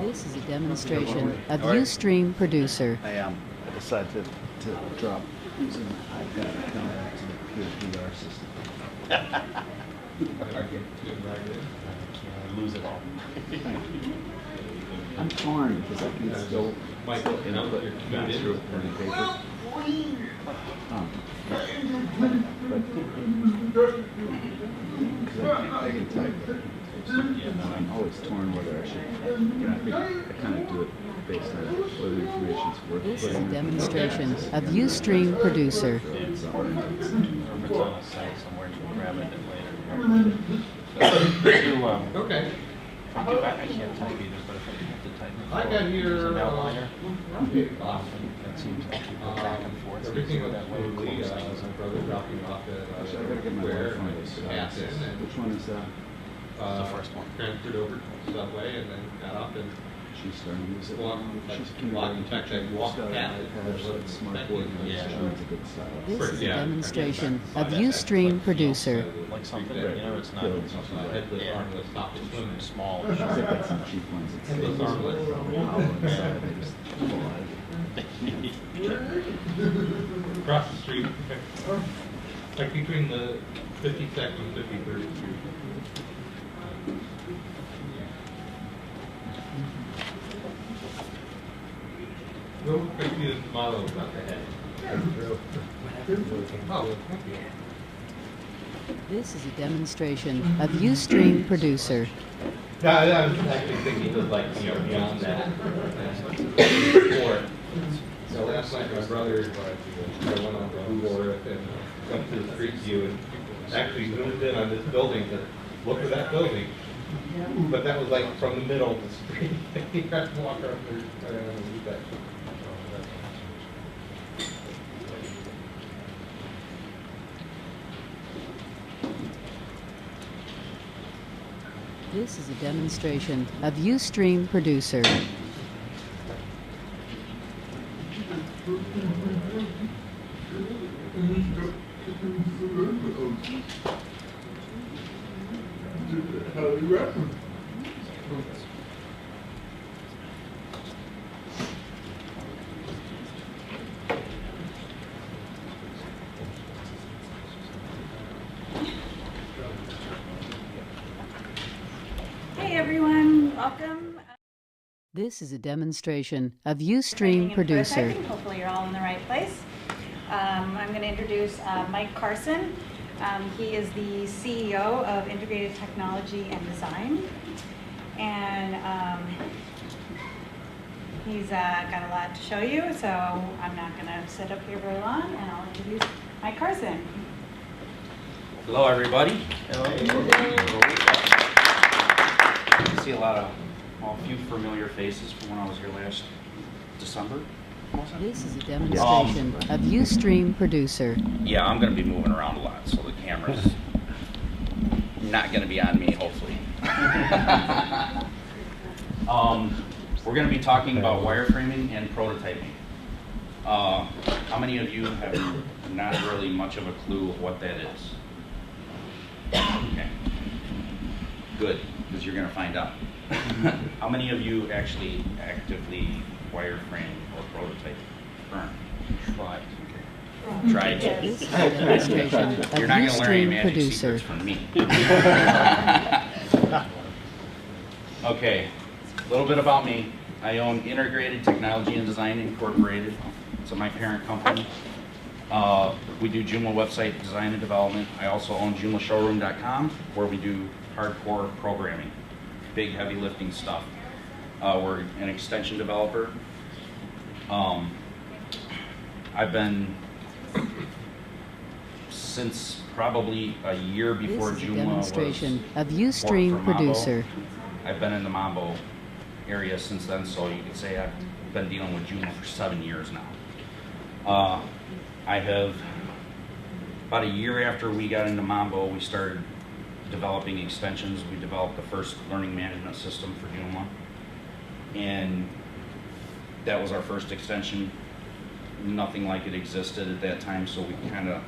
This is a demonstration of Ustream Producer. I decided to drop using my iPad and come back to the pure VR system. Lose it all. I'm torn because I can still input faster than the paper. Because I can type, but I'm always torn whether I should. I kind of do it based on whether the information's worth This is a putting in. demonstration of Ustream Producer. It's on a site somewhere, you can grab it later. Okay. I can't type either, but if I have to type it, I got here, use an outliner. Often that seems to keep it back and forth. everything was that way it smoothly, closes things. my brother dropped me off at Actually, I gotta get my Square, wife and one I of those. took the gas in, and Which one is that? The first one. transferred over to Subway, and then got up and She's starting to use it. walked, She's walked, in fact, I walked got an past it. iPad, so it's smart board, and Yeah. she runs a good style. This is a Yeah. demonstration of Ustream Producer. Like something, you know, it's not Headless, armless, top is swimming. small. She's got some cheap ones. It's Headless, armless. hollow inside. They just fall out. Across the street, like between the 52nd and 53rd Street. No confused model about the head. Oh, thank you. This is a demonstration of Ustream Producer. No, I was actually thinking of like, you know, beyond that. Before. So last night my brother, I went on to Google Earth and went to the street view and actually zoomed in on this building to look at that building. But that was like from the middle of the street. You had to walk up there, I don't know, do that. This is a demonstration of Ustream Producer. Hey everyone, welcome. This is a demonstration of Ustream Producer. Hopefully you're all in the right place. I'm going to introduce Mike Carson. He is the CEO of Integrated Technology and Design. And he's got a lot to show you, so I'm not going to sit up here very long, and I'll introduce Mike Carson. Hello, everybody. I see a few familiar faces from when I was here last December. This is a demonstration of Ustream Producer. Yeah, I'm going to be moving around a lot, so the camera's not going to be on me, hopefully. We're going to be talking about wireframing and prototyping. How many of you have not really much of a clue of what that is? Okay. Good, because you're going to find out. How many of you actually actively wireframe or prototype currently? Tried. This is a demonstration of You're not going to learn any Ustream magic Producer. secrets from me. Okay, a little bit about me. I own Integrated Technology and Design Incorporated. It's my parent company. We do Joomla website design and development. I also own JoomlaShowroom.com, where we do hardcore programming, big heavy lifting stuff. We're an extension developer. I've been since probably a year before This is a Joomla demonstration was of forked Ustream from Mambo. Producer. I've been in the Mambo area since then, so you could say I've been dealing with Joomla for 7 years now. I have, about a year after we got into Mambo, we started developing extensions. We developed the first learning management system for Joomla, and that was our first extension. Nothing like it existed at that time, so we kind of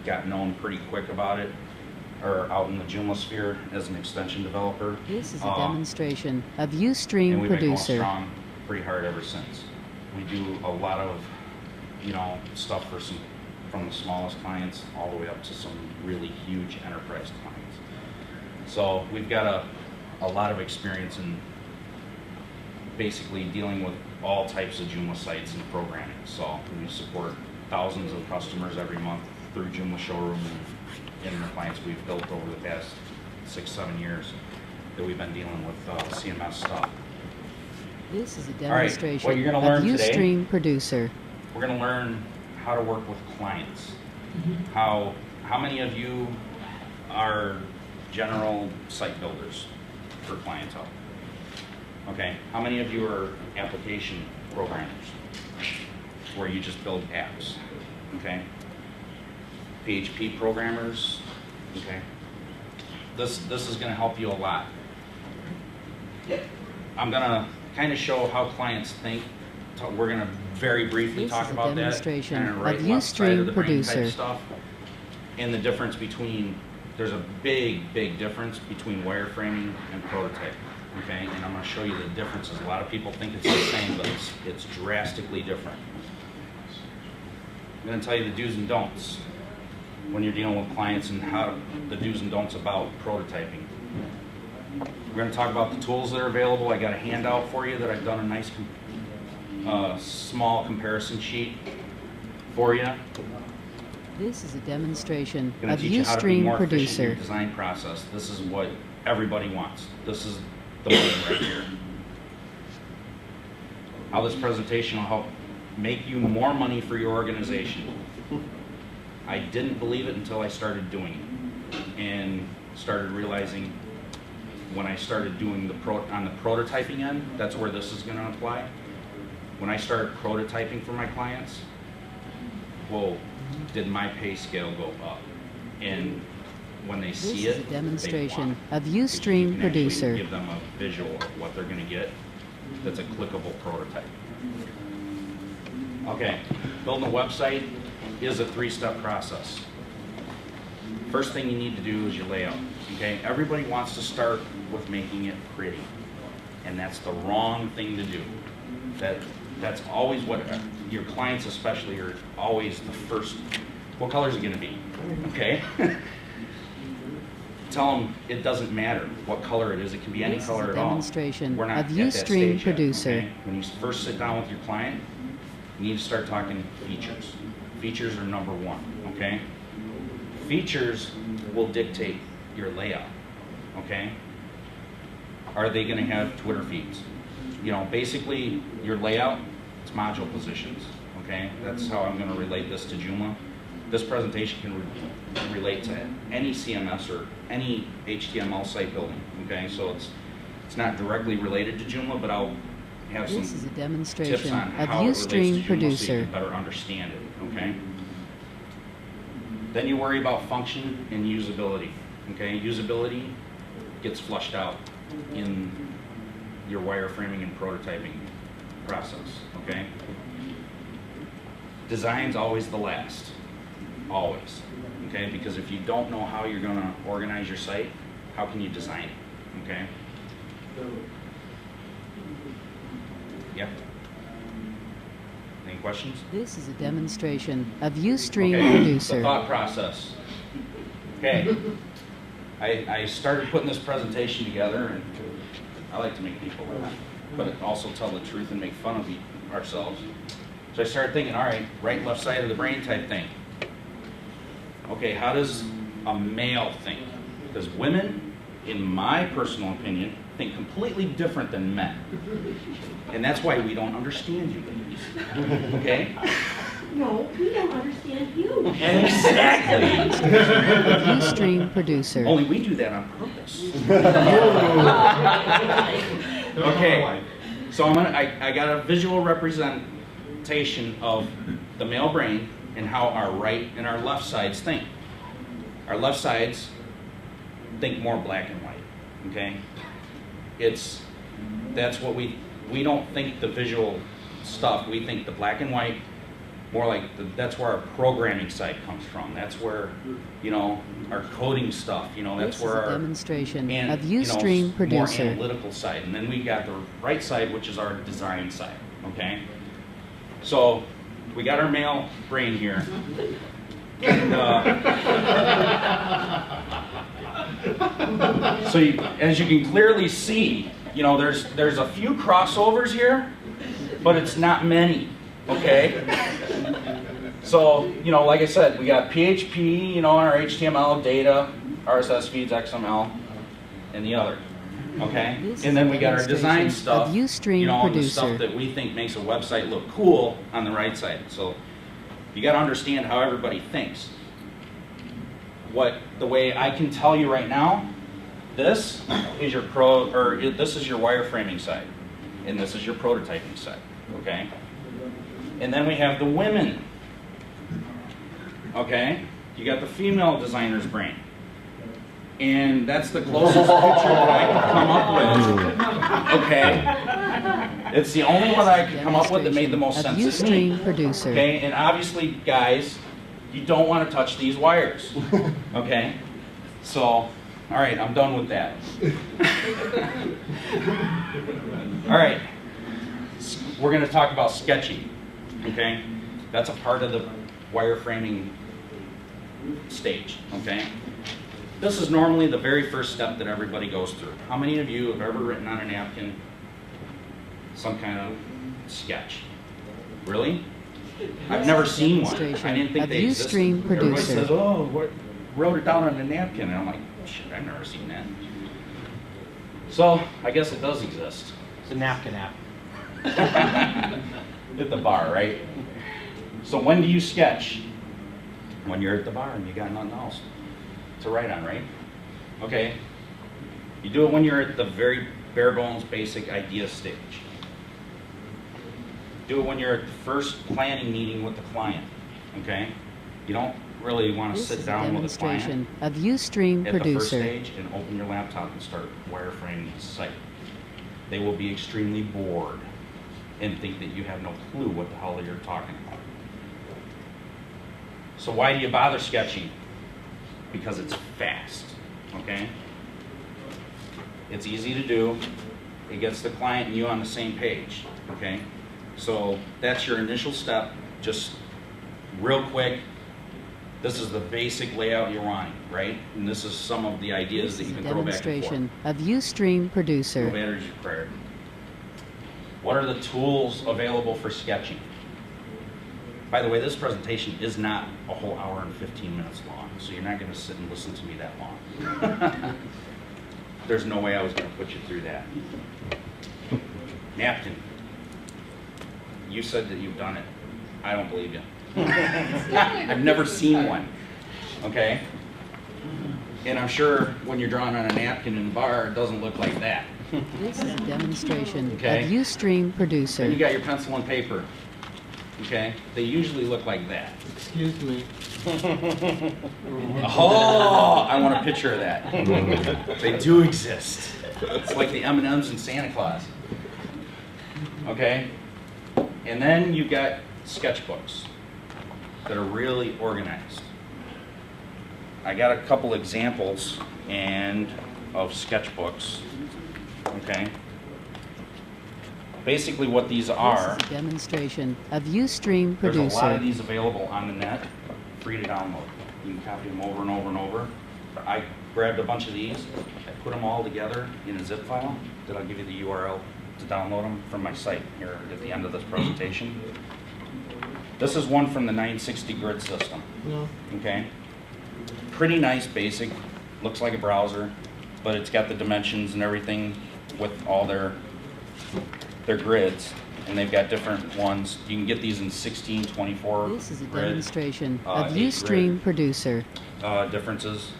got known pretty quick about it, or out in the Joomla sphere as an extension developer. This is a demonstration of And Ustream we've been going Producer. strong pretty hard ever since. We do a lot of, stuff for from the smallest clients all the way up to some really huge enterprise clients. So we've got a lot of experience in basically dealing with all types of Joomla sites and programming. So we support thousands of customers every month through Joomla Showroom and the clients we've built over the past 6-7 years that we've been dealing with CMS stuff. This is a All right, what demonstration you're of gonna learn today, Ustream Producer. we're going to learn how to work with clients. How many of you are general site builders for clientele? Okay, how many of you are application programmers where you just build apps? Okay, PHP programmers. Okay, this is going to help you a lot. I'm going to kind of show how clients think. We're going to very briefly This talk is a about that. demonstration Kind of right of left side of Ustream the brain type Producer. stuff. And the difference between, there's a big difference between wireframing and prototyping. Okay, and I'm going to show you the differences. A lot of people think it's the same, but it's drastically different. I'm going to tell you the do's and don'ts when you're dealing with clients and how the do's and don'ts about prototyping. We're going to talk about the tools that are available. I got a handout for you that I've done a nice small comparison sheet for you. This is a demonstration I'm going of to teach you how to be Ustream more efficient in Producer. your design process. This is what everybody wants. This is the money right here. How this presentation will help make you more money for your organization. I didn't believe it until I started doing it and started realizing when I started doing on the prototyping end, that's where this is going to apply. When I started prototyping for my clients, whoa, did my pay scale go up? And when they see This it, is a demonstration they want of it. 'Cause you Ustream can actually Producer. give them a visual of what they're going to get. That's a clickable prototype. Okay, building a website is a 3-step process. First thing you need to do is your layout. Okay, everybody wants to start with making it pretty, and that's the wrong thing to do. That's always what your clients, especially, are always the first. What color is it going to be? Okay. Tell them it doesn't matter what color it is. It can be any This is color a at all. demonstration We're not of at that Ustream stage yet, Producer. okay? When you first sit down with your client, you need to start talking features. Features are number one, okay? Features will dictate your layout, okay? Are they going to have Twitter feeds? Basically, your layout, it's module positions, okay? That's how I'm going to relate this to Joomla. This presentation can relate to any CMS or any HTML site building, okay? So it's not directly related to Joomla, but I'll have some This is a tips demonstration on of how it relates to Ustream Joomla so you Producer. can better understand it, okay? Then you worry about function and usability, okay? Usability gets flushed out in your wireframing and prototyping process, okay? Design's always the last, always, okay? Because if you don't know how you're gonna organize your site, how can you design it, okay? Yep. Any questions? This is a demonstration of Ustream Okay, Producer. the thought process. Okay, I started putting this presentation together, and I like to make people laugh, but also tell the truth and make fun of ourselves. So I started thinking, all right, right and left side of the brain type thing. Okay, how does a male think? Because women, in my personal opinion, think completely different than men. And that's why we don't understand you ladies. Okay? No, we don't understand you. Exactly. Ustream producer. Only we do that on purpose. Okay, so I got a visual representation of the male brain and how our right and our left sides think. Our left sides think more black and white, okay? That's what we don't think the visual stuff, we think the black and white, more like that's where our programming side comes from. That's where, you know, our coding stuff, you know, that's This where is a our demonstration of you know, Ustream more producer. analytical side. And then we got the right side, which is our design side, okay? So we got our male brain here. And, so as you can clearly see, you know, there's a few crossovers here, but it's not many, okay? So, you know, like I said, we got PHP, you know, our HTML, data, RSS feeds, XML, and the other, okay? This And then is we a got our design demonstration stuff, of Ustream you know, and the producer. stuff that we think makes a website look cool on the right side. So you got to understand how everybody thinks. The way I can tell you right now, this is your this is your wireframing side, and this is your prototyping side, okay? And then we have the women, okay? You got the female designer's brain, and that's the closest picture that I can come up with, okay? It's the only one that I could come up with that made the most sense to me. Ustream producer. Okay, and obviously, guys, you don't want to touch these wires, okay? So, all right, I'm done with that. All right, we're going to talk about sketching, okay? That's a part of the wireframing stage, okay? This is normally the very first step that everybody goes through. How many of you have ever written on a napkin some kind of sketch? Really? I've never seen one. I didn't think they existed. Ustream Everybody producer. says, oh, what, wrote it down on a napkin. And I'm like, shit, I've never seen that. So, I guess it does exist. It's a napkin app. At the bar, right? So when do you sketch? When you're at the bar and you got nothing else to write on, right? Okay. You do it when you're at the very bare bones basic idea stage. Do it when you're at the first planning meeting with the client, okay? You don't really want to This sit is a down with a client demonstration of Ustream at the first producer. stage and open your laptop and start wireframing the site. They will be extremely bored and think that you have no clue what the hell you're talking about. So why do you bother sketching? Because it's fast, okay? It's easy to do. It gets the client and you on the same page, okay? So that's your initial step, just real quick. This is the basic layout you're wanting, right? And this is some of the ideas that you can throw back and forth. Demonstration of Ustream No producer. batteries required. What are the tools available for sketching? By the way, this presentation is not a whole hour and 15 minutes long, so you're not going to sit and listen to me that long. There's no way I was going to put you through that. Napkin. You said that you've done it. I don't believe you. I've never seen one. Okay? And I'm sure when you're drawing on a napkin in a bar, it doesn't look like that. This is a demonstration Okay. of Ustream Then producer. you got your pencil and paper. Okay? They usually look like that. Excuse me. Oh, I want a picture of that. They do exist. It's like the M&Ms and Santa Claus. Okay? And then you got sketchbooks that are really organized. I got a couple examples of sketchbooks. Okay? Basically what these are, This is a demonstration of Ustream there's a lot of producer. these available on the net, free to download. You can copy them over and over and over. I grabbed a bunch of these, I put them all together in a zip file, that I'll give you the URL to download them from my site here at the end of this presentation. This is one from the 960 grid system. Okay? Pretty nice, basic, looks like a browser, but it's got the dimensions and everything with all their grids. and they've got different ones. You can get these in 16, 24 This is a grid, demonstration 8 of Ustream grid, Producer. differences.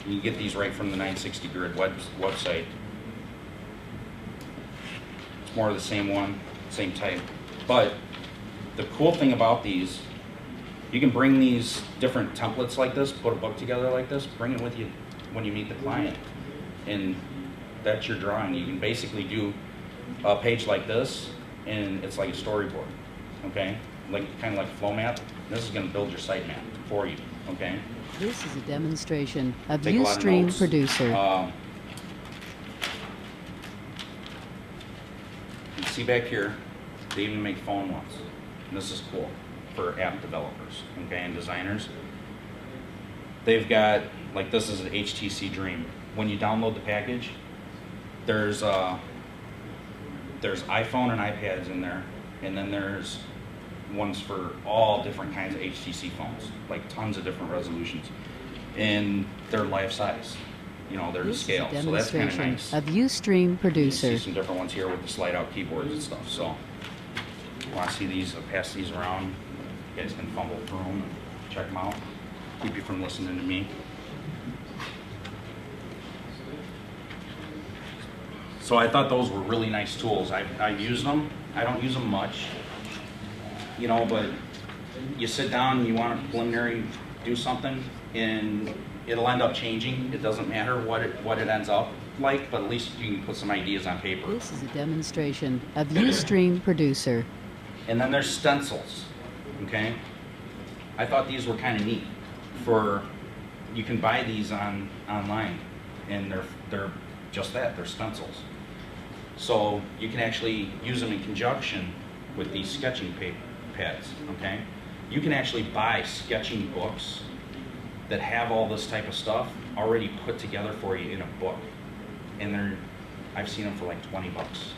You can get these right from the 960 grid website. It's more of the same one, same type. But the cool thing about these, you can bring these different templates like this, put a book together like this, bring it with you when you meet the client. And that's your drawing. You can basically do a page like this, and it's like a storyboard, okay? Like kind of like a flow map. This is going to build your sitemap for you, okay? This is a demonstration of Take a lot of Ustream notes. Producer. You see back here, they even make phone ones. And this is cool for app developers, okay, and designers. They've got, like this is an HTC Dream. When you download the package, there's iPhone and iPads in there, and then there's ones for all different kinds of HTC phones, like tons of different resolutions, and they're life size. You know, they're to This scale, is a so that's kind of demonstration nice. of Ustream You Producer. see some different ones here with the slide out keyboards and stuff. So, want to see these? I'll pass these around. You guys can fumble through them and check them out. Keep you from listening to me. So I thought those were really nice tools. I've used them. I don't use them much, you know, but you sit down and you want to preliminary do something, and it'll end up changing. It doesn't matter what it ends up like, but at least you can put some ideas on paper. This is a demonstration of Ustream Producer. And then there's stencils, okay? I thought these were kind of neat. You can buy these online, and they're just that, they're stencils. So you can actually use them in conjunction with these sketching pads, okay? You can actually buy sketching books that have all this type of stuff already put together for you in a book. And I've seen them for like 20 bucks.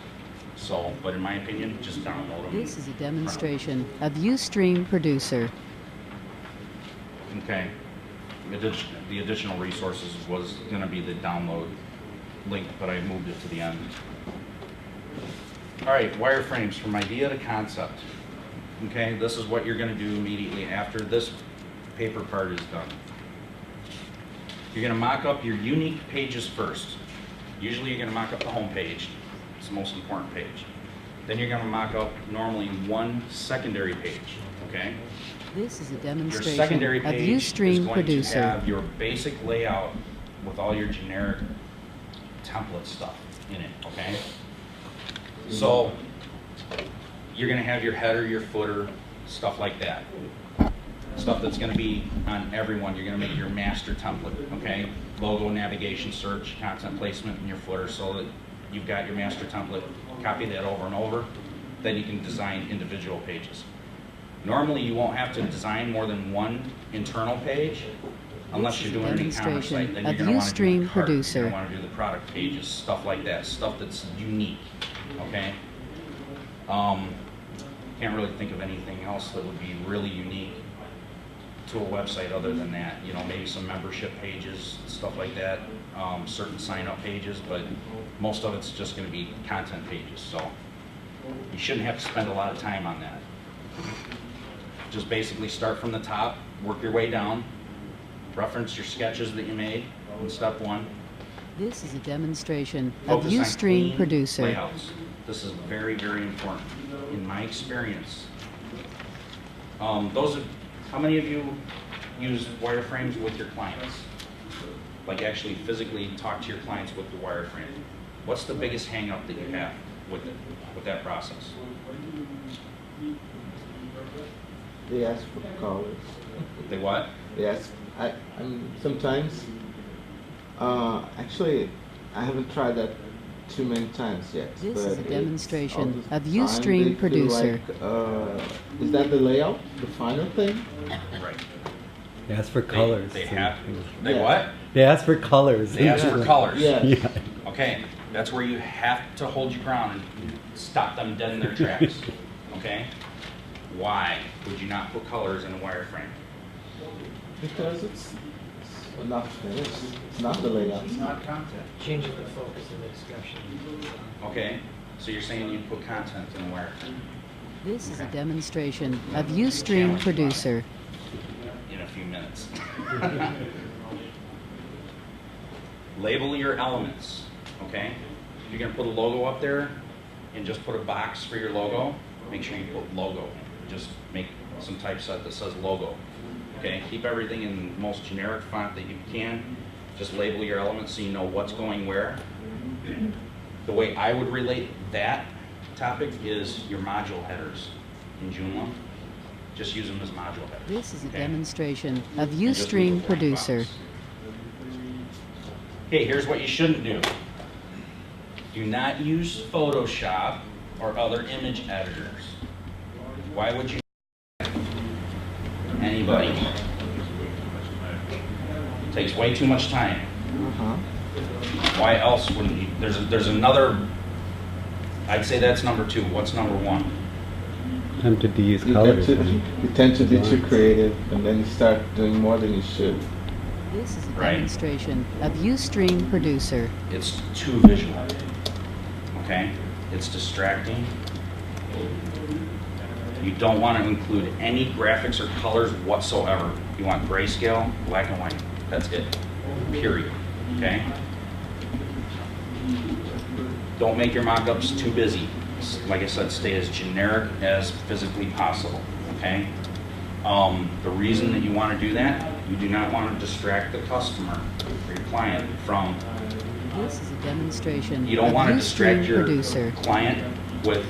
So, but in my opinion, just download them. This is a demonstration of Ustream Producer. Okay. The additional resources was going to be the download link, but I moved it to the end. All right, wireframes from idea to concept. Okay, this is what you're going to do immediately after this paper part is done. You're going to mock up your unique pages first. Usually you're going to mock up the home page. It's the most important page. Then you're going to mock up normally one secondary page, okay? This is a Your demonstration secondary of page is Ustream going Producer. to have your basic layout with all your generic template stuff in it, okay? So you're going to have your header, your footer, stuff like that. Stuff that's going to be on everyone. You're going to make your master template, okay? Logo, navigation, search, content placement in your footer so that you've got your master template. Copy that over and over. Then you can design individual pages. Normally you won't have to design more than one internal page unless you're doing an e-commerce site. Then you're going to want to do the cart. You're going to want to do the product pages, stuff like that, stuff that's unique, okay? Can't really think of anything else that would be really unique to a website other than that. You know, maybe some membership pages, stuff like that, certain sign-up pages, but most of it's just going to be content pages. So you shouldn't have to spend a lot of time on that. Just basically start from the top, work your way down, reference your sketches that you made in step one. This is a demonstration of Focus on Ustream clean Producer. layouts. This is very, very important in my experience. How many of you use wireframes with your clients? Like actually physically talk to your clients with the wireframe? What's the biggest hang up that you have with it, with that process? They ask for colors. They what? They ask, sometimes, actually, I haven't tried that too many times yet. This but is a demonstration of they Ustream feel Producer. like, is that the layout, the final thing? Right. They ask for colors. They have. They what? They ask for colors. They ask for colors. Yeah. Yeah. Okay, that's where you have to hold your ground and stop them dead in their tracks. Okay? Why would you not put colors in a wireframe? Because it's not finished. It's not the layout. It's not content. Changes the focus of the discussion. Okay, So you're saying you put content in a wireframe? This is a demonstration of Ustream Producer. In a few minutes. Label your elements, okay? If you're gonna put a logo up there and just put a box for your logo, make sure you put logo. Just make some typeset that says logo, okay? Keep everything in the most generic font that you can. Just label your elements so you know what's going where. The way I would relate that topic is your module headers in Joomla. Just use them as module headers. This is a okay? demonstration of And just leave Ustream a blank Producer. box. Okay, here's what you shouldn't do. Do not use Photoshop or other image editors. Why would you? Anybody? It takes way too much time. Why else wouldn't you? There's another. I'd say that's number 2. What's number 1? Tempted to use You colors. tend to be too creative, and then you start doing more than you should. This is a Right. demonstration of Ustream Producer. It's too visual. Okay? It's distracting. You don't want to include any graphics or colors whatsoever. You want grayscale, black and white. That's it. Period. Okay? Don't make your mock-ups too busy. Like I said, stay as generic as physically possible. Okay? The reason that you want to do that, you do not want to distract the customer or your client from. This is a demonstration You don't of want to distract Ustream your Producer. client with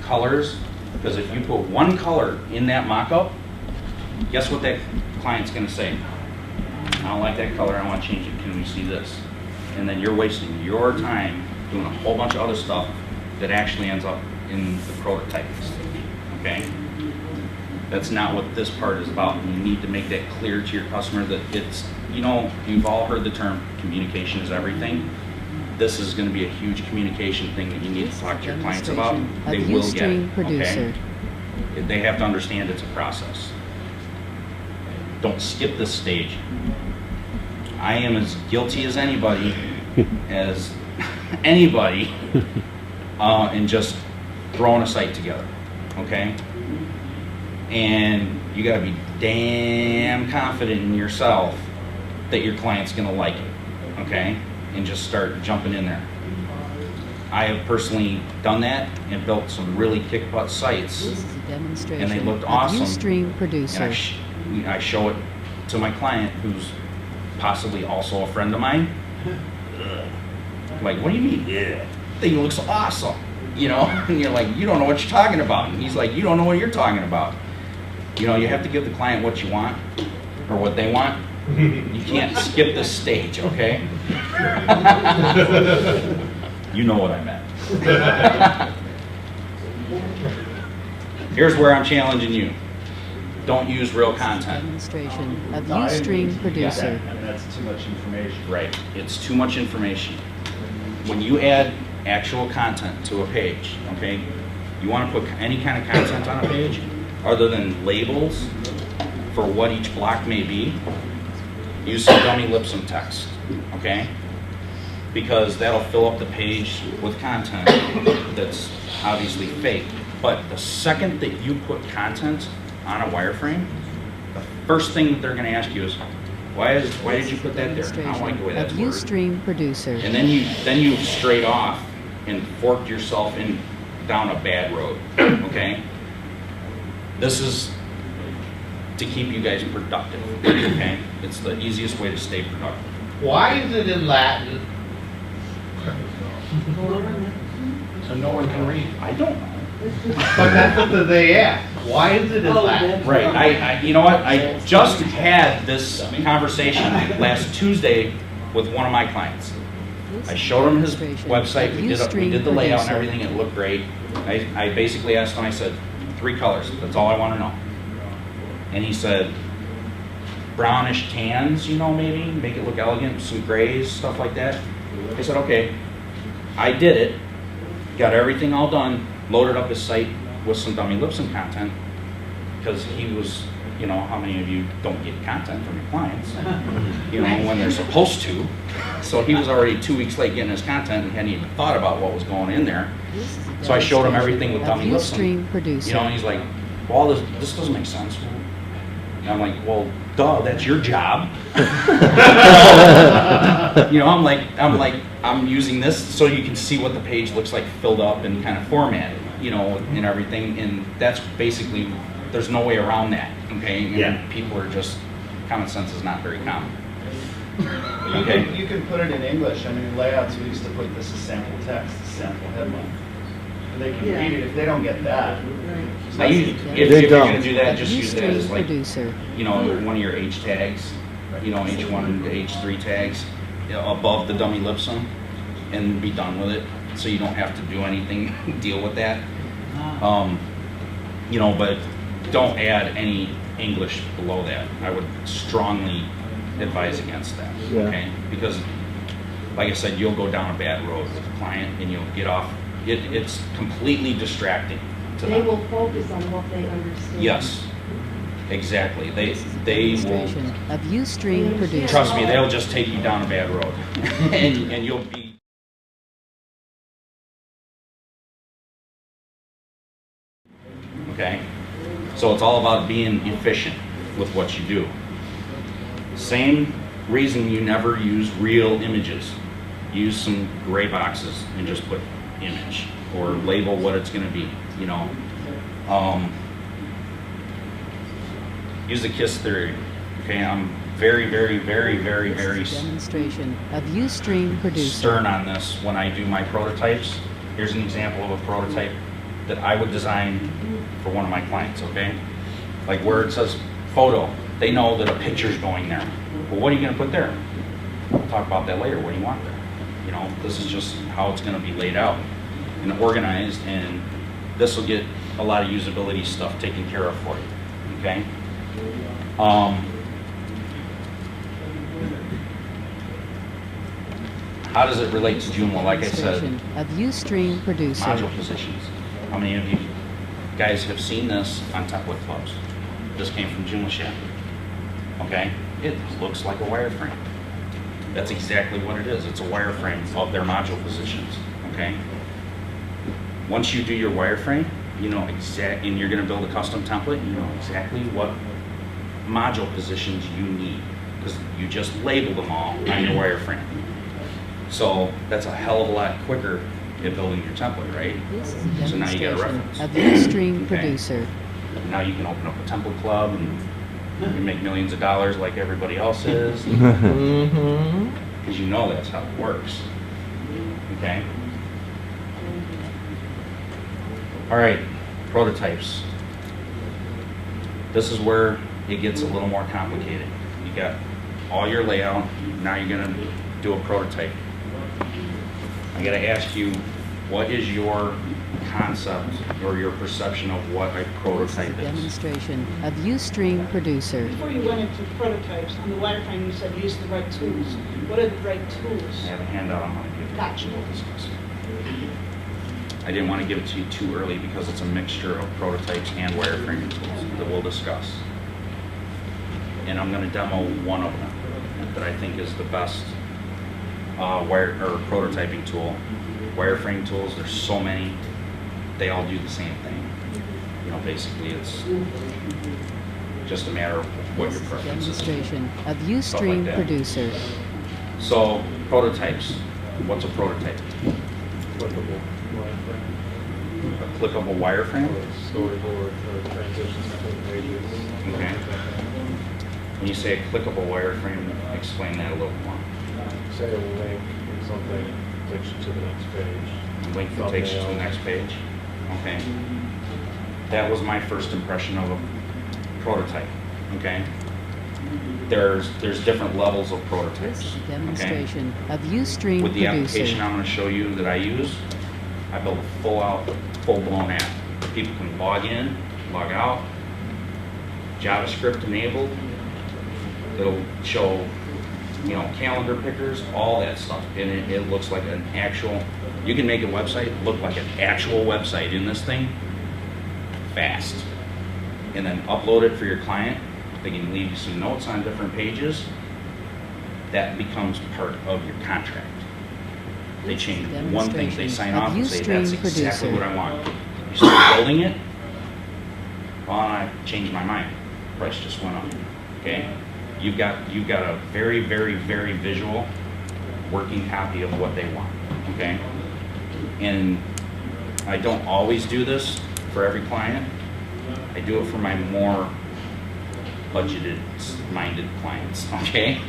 colors, because if you put one color in that mock-up, guess what that client's going to say? I don't like that color, I want to change it, can we see this? And then you're wasting your time doing a whole bunch of other stuff that actually ends up in the prototyping stage, okay? That's not what this part is about. You need to make that clear to your customer that it's, you know, you've all heard the term communication is everything. This is going to be a huge communication thing that you need to talk to your clients about. They will get it, Ustream Producer. okay? They have to understand it's a process. Don't skip this stage. I am as guilty as anybody, in just throwing a site together, okay? And you gotta be damn confident in yourself that your client's gonna like it, okay? And just start jumping in there. I have personally done that and built some really kick-butt sites, This is a demonstration and they looked of awesome. Ustream Producer. And I show it to my client, who's possibly also a friend of mine. Like, what do you mean? Yeah, thing looks awesome, you know? And you're like, you don't know what you're talking about. And he's like, you don't know what you're talking about. You know, you have to give the client what you want, or what they want. You can't skip this stage, okay? You know what I meant. Here's where I'm challenging you. Don't use real content. Demonstration of Ustream Producer. I mean, that's too much information. Right, it's too much information. When you add actual content to a page, okay, you want to put any kind of content on a page other than labels for what each block may be, use some dummy lipsum text, okay? Because that'll fill up the page with content that's obviously fake. But the second that you put content on a wireframe, the first thing that they're going to ask you is, why did you put that there? I don't like the way that's of worded. Ustream Producer. And then you strayed off and forked yourself down a bad road. Okay? This is to keep you guys productive. Okay? It's the easiest way to stay productive. Why is it in Latin? So no one can read. I don't know. But that's what they ask. Why is it in Latin? Right. I you know what? I just had this conversation last Tuesday with one of my clients. I showed him his website. We did the layout and everything. It looked great. I basically asked him, I said, 3 colors. That's all I want to know. And he said, brownish tans, you know, maybe. Make it look elegant. Some grays, stuff like that. I said, okay. I did it. Got everything all done. Loaded up his site with some dummy lipsum content because he was you know, how many of you don't get content from your clients, you know, when they're supposed to? So he was already 2 weeks late getting his content and hadn't even thought about what was going in there. So I showed him everything with dummy lips. You know, and he's like, well, this doesn't make sense. And I'm like, well, duh, that's your job. You know, I'm using this so you can see what the page looks like filled up and kind of formatted, you know, and everything. And that's basically, there's no way around that, okay? And people are just, common sense is not very common. Okay. You can put it in English. I mean, layouts, we used to put this as sample text, as sample headline. And they can read it if they don't get that. Now if you're going to do that, just use that as like, you know, one of your H tags, you know, H1 to H3 tags, you know, above the dummy lipsum, and be done with it. So you don't have to do anything, deal with that. You know, but don't add any English below that. I would strongly advise against that, okay? Because, like I said, you'll go down a bad road with the client, and you'll get off. It's completely distracting to them. They will focus on what they understand. Yes, exactly. They will. Of Ustream producer. Trust me, they'll just take you down a bad road, and you'll be. Okay, so it's all about being efficient with what you do. Same reason you never use real images. Use some gray boxes and just put image or label what it's going to be, you know. Use the KISS theory. Okay, I'm very demonstration of Ustream producer. stern on this when I do my prototypes. Here's an example of a prototype that I would design for one of my clients, okay? Like where it says photo, they know that a picture's going there. Well, what are you going to put there? We'll talk about that later. What do you want there? You know, this is just how it's going to be laid out and organized, and this will get a lot of usability stuff taken care of for you, okay? How does it relate to Joomla? Like I said, of Ustream producer. Module positions. How many of you guys have seen this on template clubs? This came from Joomla Shop. Okay? It looks like a wireframe. That's exactly what it is. It's a wireframe of their module positions. Okay? Once you do your wireframe, you know and you're going to build a custom template, you know exactly what module positions you need because you just labeled them all on your wireframe. So that's a hell of a lot quicker at building your template, right? So now you got a reference. Of Ustream producer. Now you can open up a template club and you can make millions of dollars like everybody else is. Because you know that's how it works. Okay? All right, prototypes. This is where it gets a little more complicated. You got all your layout, now you're gonna do a prototype. I gotta ask you, what is your concept or your perception of what a prototype is? Demonstration of Ustream producer. Before you went into prototypes, on the wireframe you said use the right tools. What are the right tools? I have a handout I'm going to give you. Gotcha. We'll discuss it. I didn't want to give it to you too early because it's a mixture of prototypes and wireframing tools that we'll discuss. And I'm going to demo one of them that I think is the best prototyping tool. Wireframe tools, there's so many. They all do the same thing. You know, basically it's just a matter of what your preference is. Demonstration of Ustream producer. So, prototypes. What's a prototype? Clickable wireframe. A clickable wireframe? Storyboard or transitions between pages. Okay. When you say a clickable wireframe, explain that a little more. Say a link in something takes you to the next page. A link that takes you to the next page? Okay. That was my first impression of a prototype. Okay. There's different levels of prototypes. Demonstration of Ustream with the producer. application I'm going to show you that I use, I built a full-blown app. People can log in, log out, JavaScript enabled. It'll show, you know, calendar pickers, all that stuff, and it looks like an actual. You can make a website look like an actual website in this thing fast, and then upload it for your client, They can leave you some notes on different pages. That becomes part of your contract. They change one thing, they sign off and say, that's exactly what I want. You start building it, well, I changed my mind. Price just went up, okay? You've got a very, very, very visual working copy of what they want, okay? And I don't always do this for every client. I do it for my more budgeted-minded clients, okay?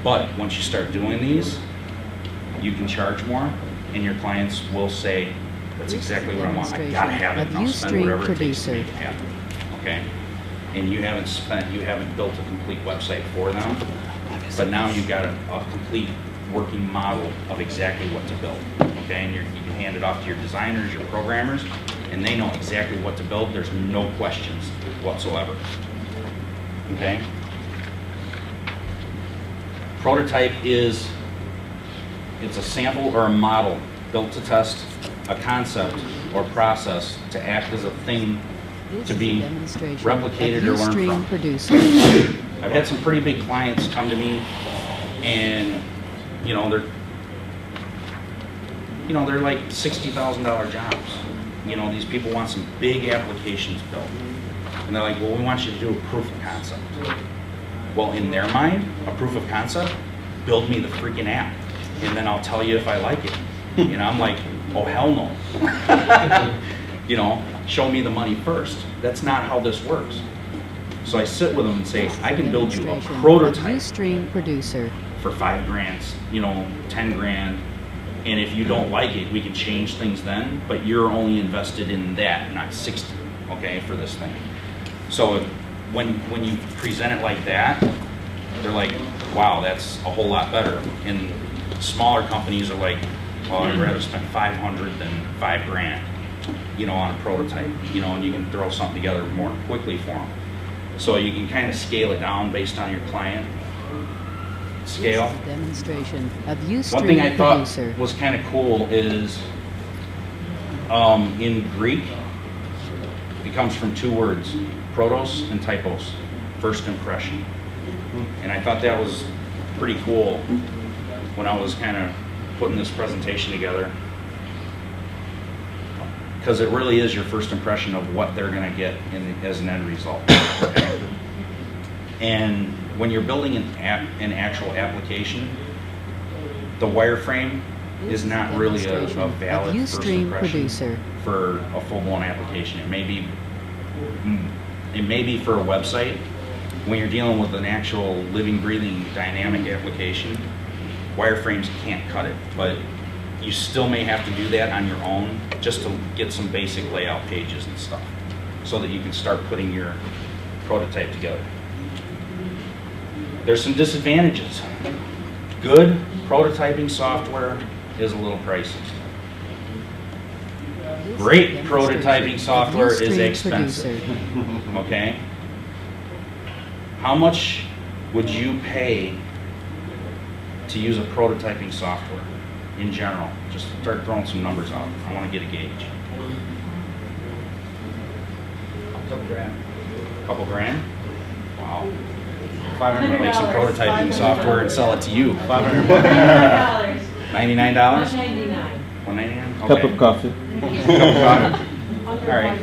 But once you start doing these, you can charge more, and your clients will say, that's exactly what I want. I gotta have it, and I'll spend whatever it takes to make it happen, okay? And you haven't built a complete website for them, but now you've got a complete working model of exactly what to build, okay? And you can hand it off to your designers, your programmers, and they know exactly what to build. There's no questions whatsoever, okay? Prototype it's a sample or a model built to test a concept or process to act as a thing to be replicated or learned from. I've had some pretty big clients come to me, and they're like $60,000 jobs. These people want some big applications built, and they're like, well, we want you to do a proof of concept. Well, in their mind, a proof of concept, build me the freaking app, and then I'll tell you if I like it. I'm like, oh, hell no. Show me the money first. That's not how this works. So I sit with them and say, I can build you a prototype for $5,000, 10 grand, and if you don't like it, we can change things then, but you're only invested in that, not 60, okay, for this thing. So when you present it like that, they're like, wow, that's a whole lot better. And smaller companies are like, well, I'd rather spend $500 than $5,000, on a prototype, and you can throw something together more quickly for them. So you can kind of scale it down based on your client scale. Demonstration of Ustream One thing I thought Producer. was kind of cool is in Greek, it comes from two words, protos and typos, first impression. And I thought that was pretty cool when I was kind of putting this presentation together, because it really is your first impression of what they're going to get as an end result. And when you're building an actual application, the wireframe is not really a valid first impression for a full-blown application. It may be for a website. When you're dealing with an actual living, breathing, dynamic application, wireframes can't cut it, but you still may have to do that on your own just to get some basic layout pages and stuff so that you can start putting your prototype together. There's some disadvantages. Good prototyping software is a little pricey. Great prototyping software is expensive. Okay? How much would you pay to use a prototyping software in general? Just start throwing some numbers out. I want to get a gauge. Couple grand. Couple grand? Wow. $500 make some prototyping software and sell it to you. $500. $99. $199. $199? Cup of coffee. Cup of coffee. All right.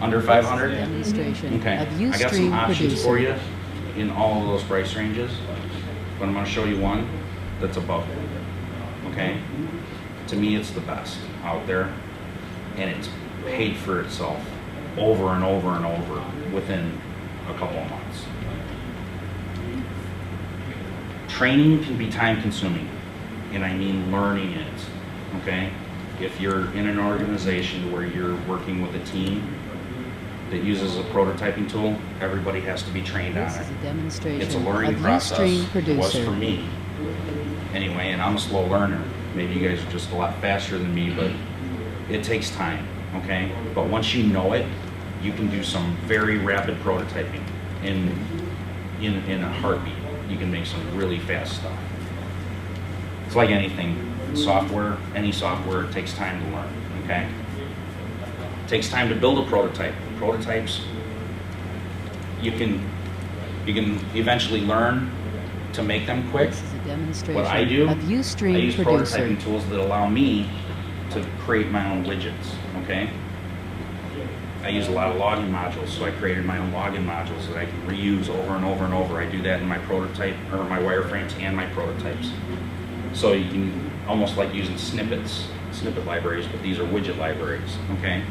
Under 500? Okay. I got some options for you in all of those price ranges, but I'm going to show you one that's above it. Okay? To me, it's the best out there, and it's paid for itself over and over and over within a couple of months. Training can be time consuming, and I mean learning it. Okay? If you're in an organization where you're working with a team that uses a prototyping tool, everybody has to be trained on it. It's a learning process. It was for me. Anyway, and I'm a slow learner. Maybe you guys are just a lot faster than me, but it takes time, okay? But once you know it, you can do some very rapid prototyping in a heartbeat. You can make some really fast stuff. It's like anything. Software, any software, it takes time to learn, okay? It takes time to build a prototype. Prototypes you can eventually learn to make them quick. This is a demonstration What I do, of I Ustream use Producer. prototyping tools that allow me to create my own widgets, okay? I use a lot of login modules, so I created my own login modules that I can reuse over and over and over. I do that in my prototype, or my wireframes and my prototypes. So you can, almost like using snippet libraries, but these are widget libraries, okay?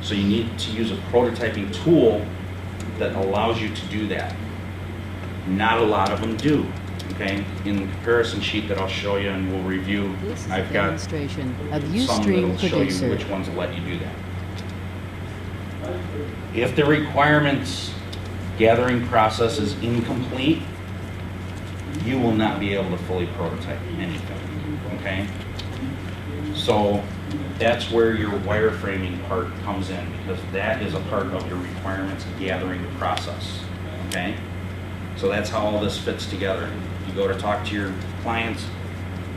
So you need to use a prototyping tool that allows you to do that. Not a lot of them do, okay? In the comparison sheet that I'll show you and we'll review, This is a I've got demonstration of some Ustream that'll show you Producer. which ones will let you do that. If the requirements gathering process is incomplete, you will not be able to fully prototype anything, okay? So that's where your wireframing part comes in, because that is a part of your requirements gathering process, okay? So that's how all this fits together. You go to talk to your clients,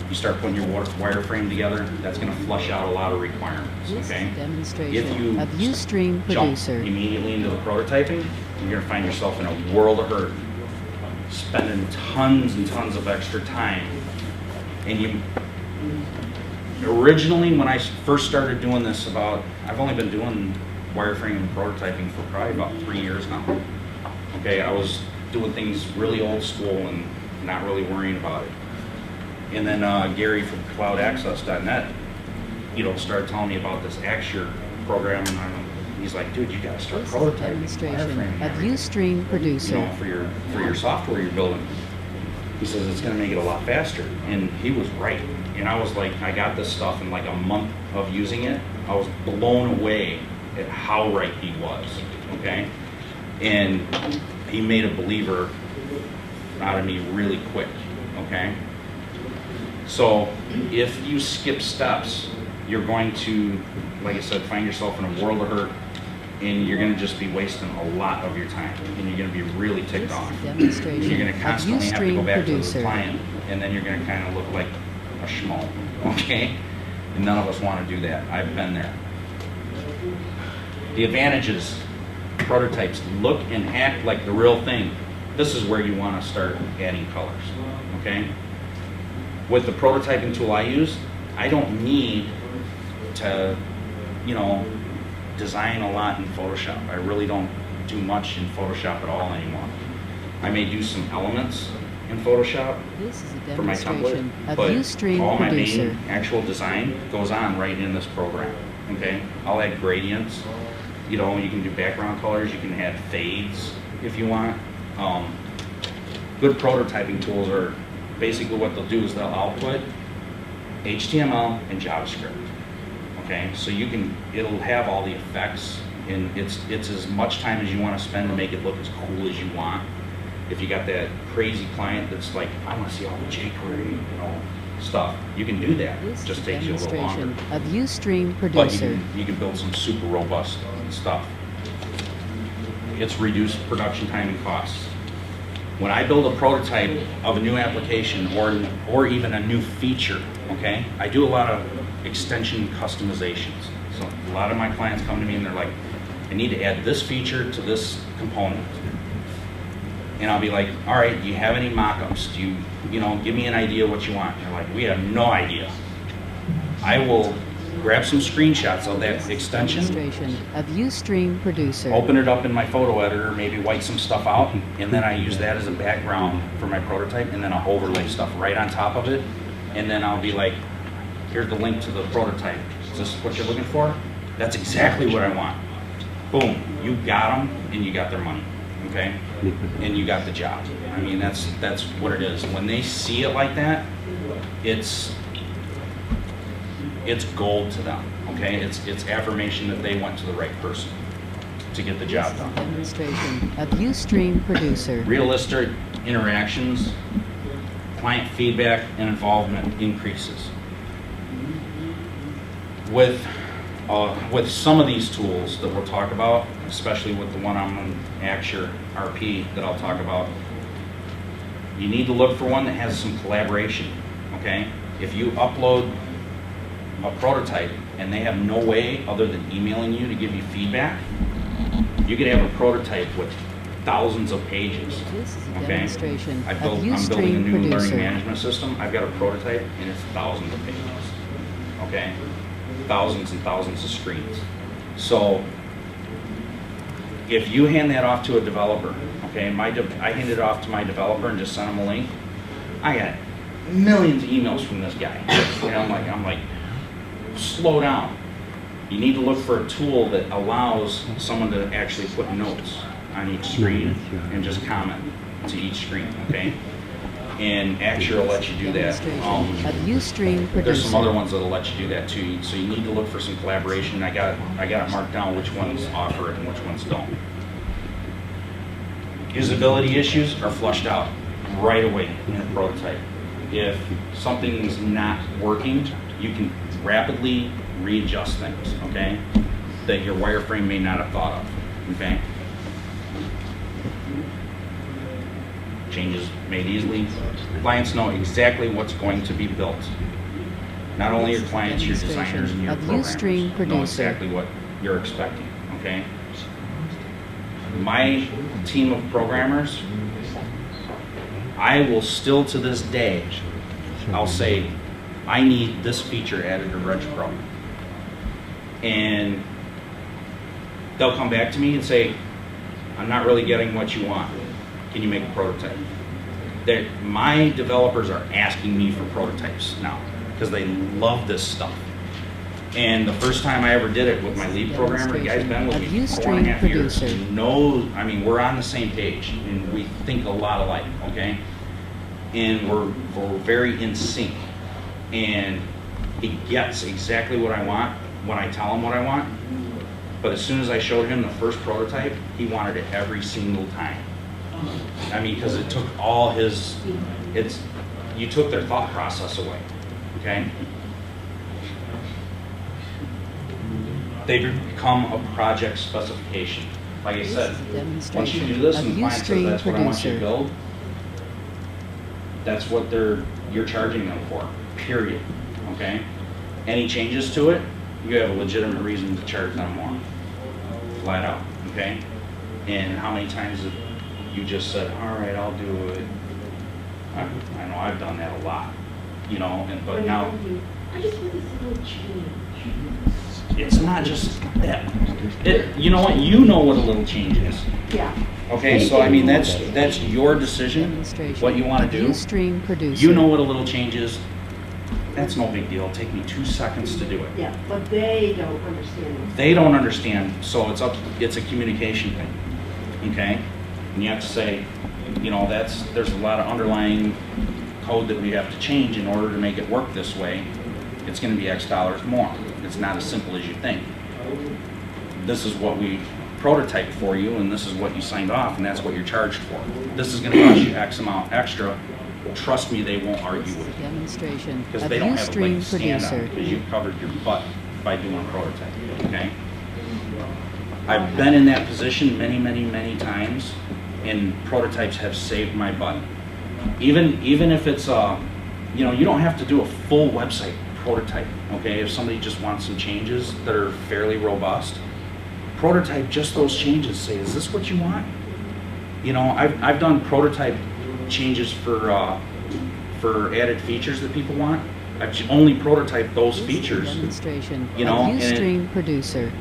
you start putting your wireframe together, that's going to flush out a lot of requirements, This okay? is a demonstration If you of Ustream jump Producer. immediately into the prototyping, you're going to find yourself in a world of hurt, spending tons and tons of extra time. And you, originally when I first started doing this I've only been doing wireframing and prototyping for probably about 3 years now. Okay, I was doing things really old school and not really worrying about it. And then Gary from cloudaccess.net, started telling me about this Axure program, and he's like, dude, you gotta start This is a prototyping, demonstration wireframing, of everything, Ustream Producer. for your software you're building. He says it's gonna make it a lot faster, and he was right. And I was like, I got this stuff in like a month of using it. I was blown away at how right he was, okay? And he made a believer out of me really quick, okay? So if you skip steps, you're going to, like I said, find yourself in a world of hurt, and you're going to just be wasting a lot of your time, and you're going to be really ticked off. And you're going to constantly have to go back to the client, and then you're going to kind of look like a schmo, okay? And none of us want to do that. I've been there. The advantages, prototypes look and act like the real thing. This is where you want to start adding colors, okay? With the prototyping tool I use, I don't need to, design a lot in Photoshop. I really don't do much in Photoshop at all anymore. I may do some elements in Photoshop This is a for my demonstration template, of but Ustream all my Producer. main actual design goes on right in this program, okay? I'll add gradients, you can do background colors, you can add fades if you want. Good prototyping tools are basically what they'll do is they'll output HTML and JavaScript, okay? So it'll have all the effects, and it's as much time as you want to spend to make it look as cool as you want. If you got that crazy client that's like, I want to see all the jQuery, stuff, you can do that. It just takes you a little longer. Of Ustream But Producer. you can build some super robust stuff. It's reduced production time and costs. When I build a prototype of a new application or even a new feature, okay, I do a lot of extension customizations. So a lot of my clients come to me and they're like, I need to add this feature to this component. And I'll be like, all right, do you have any mock-ups? Do you, give me an idea what you want? And they're like, we have no idea. I will grab some screenshots of that extension, Demonstration of Ustream Producer. open it up in my photo editor, maybe white some stuff out, and then I use that as a background for my prototype, and then I'll overlay stuff right on top of it, and then I'll be like, here's the link to the prototype. Is this what you're looking for? That's exactly what I want. Boom, you got them, and you got their money, okay? And you got the job. I mean, that's what it is. When they see it like that, it's gold to them, okay? It's affirmation that they went to the right person to get the job done. Demonstration of Ustream Producer. Realistic interactions, client feedback, and involvement increases. With some of these tools that we'll talk about, especially with the one I'm on Axure RP that I'll talk about, you need to look for one that has some collaboration, okay? If you upload a prototype and they have no way other than emailing you to give you feedback, you could have a prototype with thousands of pages. This is a Okay? demonstration I'm of building a Ustream new learning Producer. management system. I've got a prototype and it's thousands of pages. Okay? Thousands and thousands of screens. So if you hand that off to a developer, okay, I hand it off to my developer and just send him a link, I got millions of emails from this guy. And I'm like, slow down. You need to look for a tool that allows someone to actually put notes on each screen and just comment to each screen, okay? And Axure will let you do that. Of Ustream Producer. There's some other ones that'll let you do that too. So you need to look for some collaboration. I got it marked down which ones offer it and which ones don't. Usability issues are flushed out right away in the prototype. If something's not working, you can rapidly readjust things, okay? That your wireframe may not have thought of, okay? Changes made easily. Clients know exactly what's going to be built. Not only your clients, your designers, and your of Ustream programmers know Producer. exactly what you're expecting, okay? My team of programmers, I will still to this day, I'll say, I need this feature added to RegPro. And they'll come back to me and say, I'm not really getting what you want. Can you make a prototype? My developers are asking me for prototypes now because they love this stuff. And the first time I ever did it with my lead programmer, the guy's been with me for 4.5 years. He knows, I mean, we're on the same page and we think a lot alike, okay? And we're very in sync. And he gets exactly what I want when I tell him what I want. But as soon as I showed him the first prototype, he wanted it every single time. I mean, because it took all his, you took their thought process away, okay? They become a project specification. Like I said, once you do this and the client says that's what I want you to build, that's what you're charging them for, period, okay? Any changes to it, you have a legitimate reason to charge them more, flat out, okay? And how many times have you just said, all right, I'll do it. I know I've done that a lot, you know, but now, I just want this little change. it's not just that. You know what? You know what a little change is. Yeah. Okay, so I mean that's your decision. What you want to do. Ustream Producer. You know what a little change is. That's no big deal. It'll take me 2 seconds to do it. Yeah, but they don't understand. They don't understand, so it's a communication thing. Okay? And you have to say, you know, there's a lot of underlying code that we have to change in order to make it work this way. It's going to be X dollars more. It's not as simple as you think. This is what we prototyped for you, and this is what you signed off, and that's what you're charged for. This is going to cost you X amount extra. Trust me, they won't argue with you. Demonstration Because of they don't have a leg Ustream to stand on Producer. because you've covered your butt by doing a prototype, okay? I've been in that position many, many, many times, and prototypes have saved my butt. Even if it's, you know, you don't have to do a full website prototype, okay? If somebody just wants some changes that are fairly robust, prototype just those changes. Say, is this what you want? You know, I've done prototype changes for added features that people want. I've only prototyped those features. Demonstration You know, of Ustream Producer.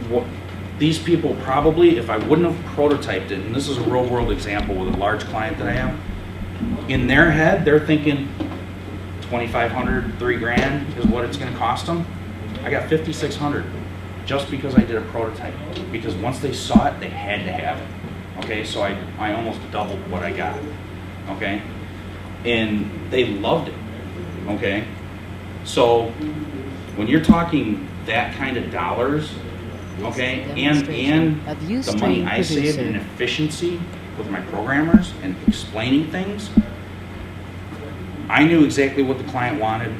These people probably, if I wouldn't have prototyped it, and this is a real world example with a large client that I have, in their head, they're thinking $2,500, $3,000 is what it's going to cost them. I got $5,600 just because I did a prototype. Because once they saw it, they had to have it. Okay, so I almost doubled what I got. Okay, and they loved it. Okay, so when you're talking that kind of dollars, okay, and the money I saved in efficiency with my programmers and explaining things, I knew exactly what the client wanted,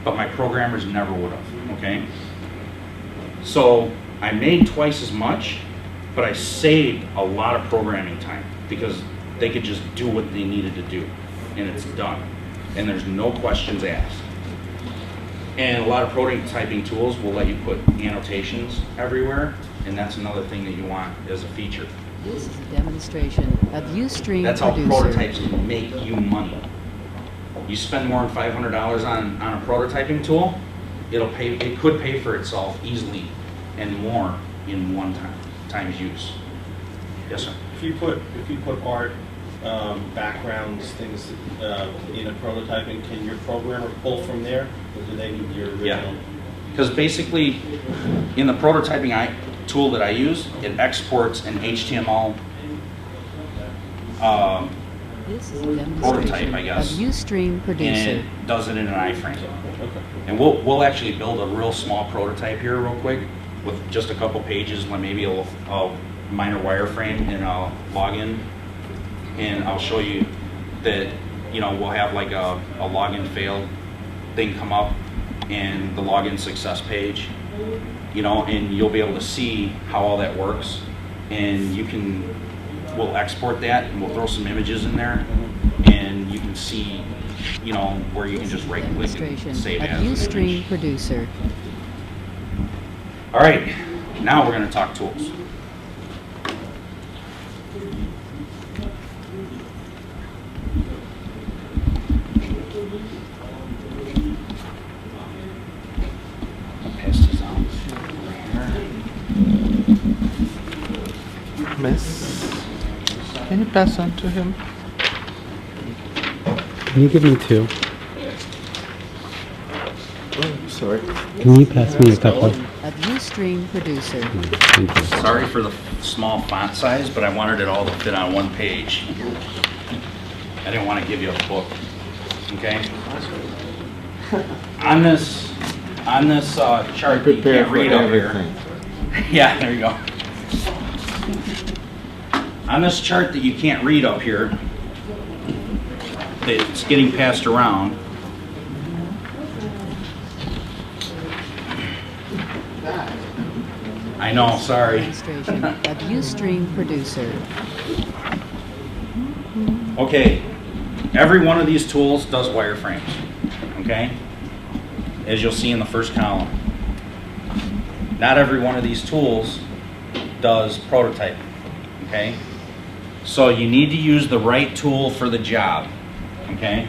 but my programmers never would have, okay? So I made twice as much, but I saved a lot of programming time because they could just do what they needed to do, and it's done. And there's no questions asked. And a lot of prototyping tools will let you put annotations everywhere, and that's another thing that you want as a feature. This is a demonstration of Ustream That's how Producer. prototypes can make you money. You spend more than $500 on a prototyping tool, it could pay for itself easily and more in one time's use. Yes, sir. If you put art, backgrounds, things in a prototyping, can your programmer pull from there, or do they need your original? Yeah, because basically in the prototyping tool that I use, it exports an HTML This is a prototype, demonstration I guess, of Ustream Producer. and it does it in an iframe. And we'll actually build a real small prototype here real quick with just a couple pages, maybe a minor wireframe and a login. And I'll show you that, we'll have like a login failed thing come up and the login success page, and you'll be able to see how all that works. And we'll export that and we'll throw some images in there and you can see, where you can just right click and save as an Ustream image. Producer. All right, now we're going to talk tools. Miss, can you pass on to him? Can you give me 2? Oh, sorry. Can you pass me a couple? Of Ustream Producer. Thank you. Sorry for the small font size, but I wanted it all to fit on one page. I didn't want to give you a book. Okay? On this chart that you can't read up here. Yeah, there you go. On this chart that you can't read up here, that's getting passed around, I know, sorry. Demonstration of Ustream Producer. Okay, every one of these tools does wireframes, okay? As you'll see in the first column. Not every one of these tools does prototyping, okay? So you need to use the right tool for the job, okay?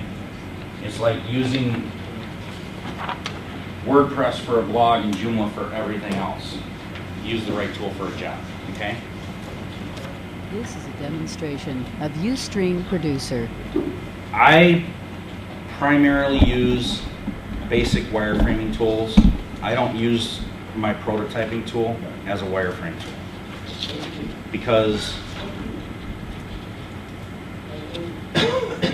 It's like using WordPress for a blog and Joomla for everything else. Use the right tool for a job, okay? This is a demonstration of Ustream Producer. I primarily use basic wireframing tools. I don't use my prototyping tool as a wireframe tool because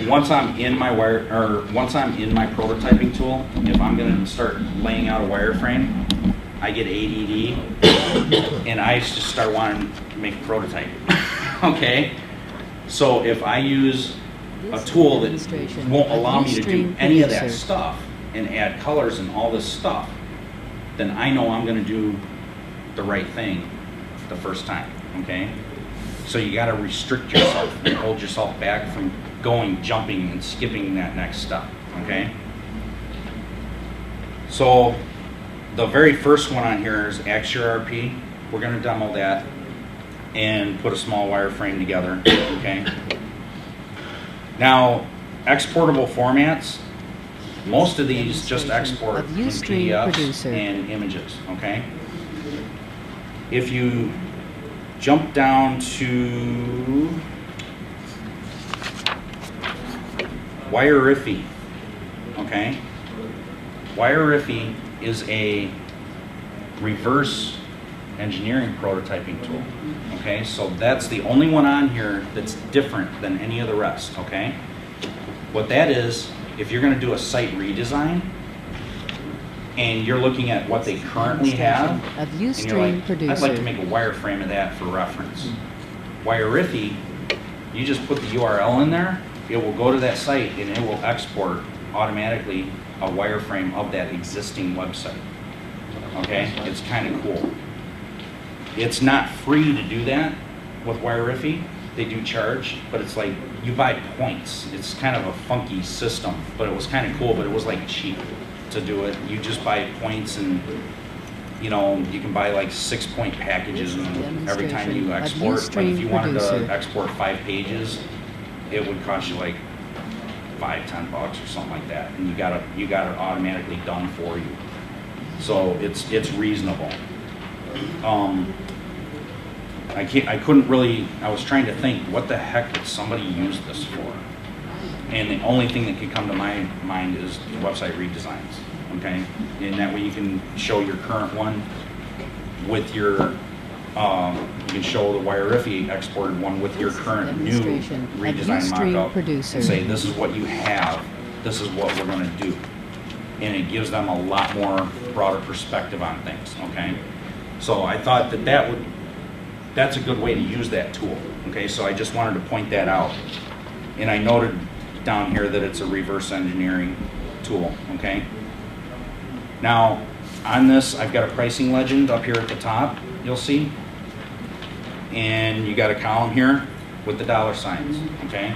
once I'm in my prototyping tool, if I'm going to start laying out a wireframe, I get ADD and I just start wanting to make a prototype. Okay, so if I use a tool that won't allow me to do any of that stuff and add colors and all this stuff, then I know I'm going to do the right thing the first time. Okay, so you got to restrict yourself and hold yourself back from jumping and skipping that next step. Okay, so the very first one on here is ActureRP. We're going to demo that and put a small wireframe together, okay? Now, exportable formats, most of these just export in PDFs and images, okay? If you jump down to Wirefy, okay? Wirefy is a reverse engineering prototyping tool. Okay, so that's the only one on here that's different than any of the rest. Okay, what that is, if you're going to do a site redesign and you're looking at what they currently have, and you're like, I'd like to make a wireframe of that for reference. Wirefy, you just put the URL in there, it will go to that site and it will export automatically a wireframe of that existing website. Okay, it's kind of cool. It's not free to do that with Wirefy. They do charge, but it's like you buy points. It's kind of a funky system, but it was kind of cool, but it was like cheap to do it. You just buy points and you know, you can buy like 6-point packages and every time you Demonstration of export, like if you Ustream wanted to Producer. export 5 pages, it would cost you like $5-10 or something like that, and you got it automatically done for you. So it's reasonable. I couldn't really, I was trying to think, what the heck would somebody use this for? And the only thing that could come to my mind is website redesigns, okay? And that way you can show your current one with your, you can show the Wire-Iffy exported one with your current new Demonstration of redesign Ustream mock-up. Producer. And say, this is what you have, this is what we're gonna do. And it gives them a lot more broader perspective on things, okay? So I thought that's a good way to use that tool, okay? So I just wanted to point that out. And I noted down here that it's a reverse engineering tool, okay? Now, on this, I've got a pricing legend up here at the top, you'll see. And you got a column here with the dollar signs, okay?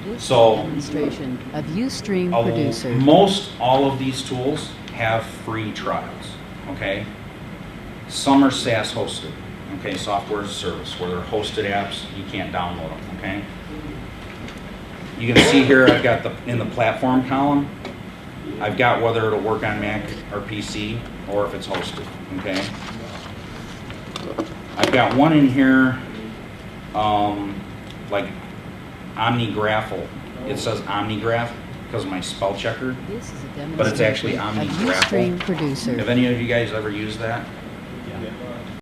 This So, demonstration of Ustream Producer. most all of these tools have free trials, okay? Some are SaaS hosted, okay, software as a service, where they're hosted apps, you can't download them, okay? You can see here I've got in the platform column, I've got whether it'll work on Mac or PC, or if it's hosted, okay? I've got one in here, like OmniGraffle. It says OmniGraph because of my spell checker, This is a but it's actually demonstration of Ustream OmniGraffle. Producer. Have any of you guys ever used that?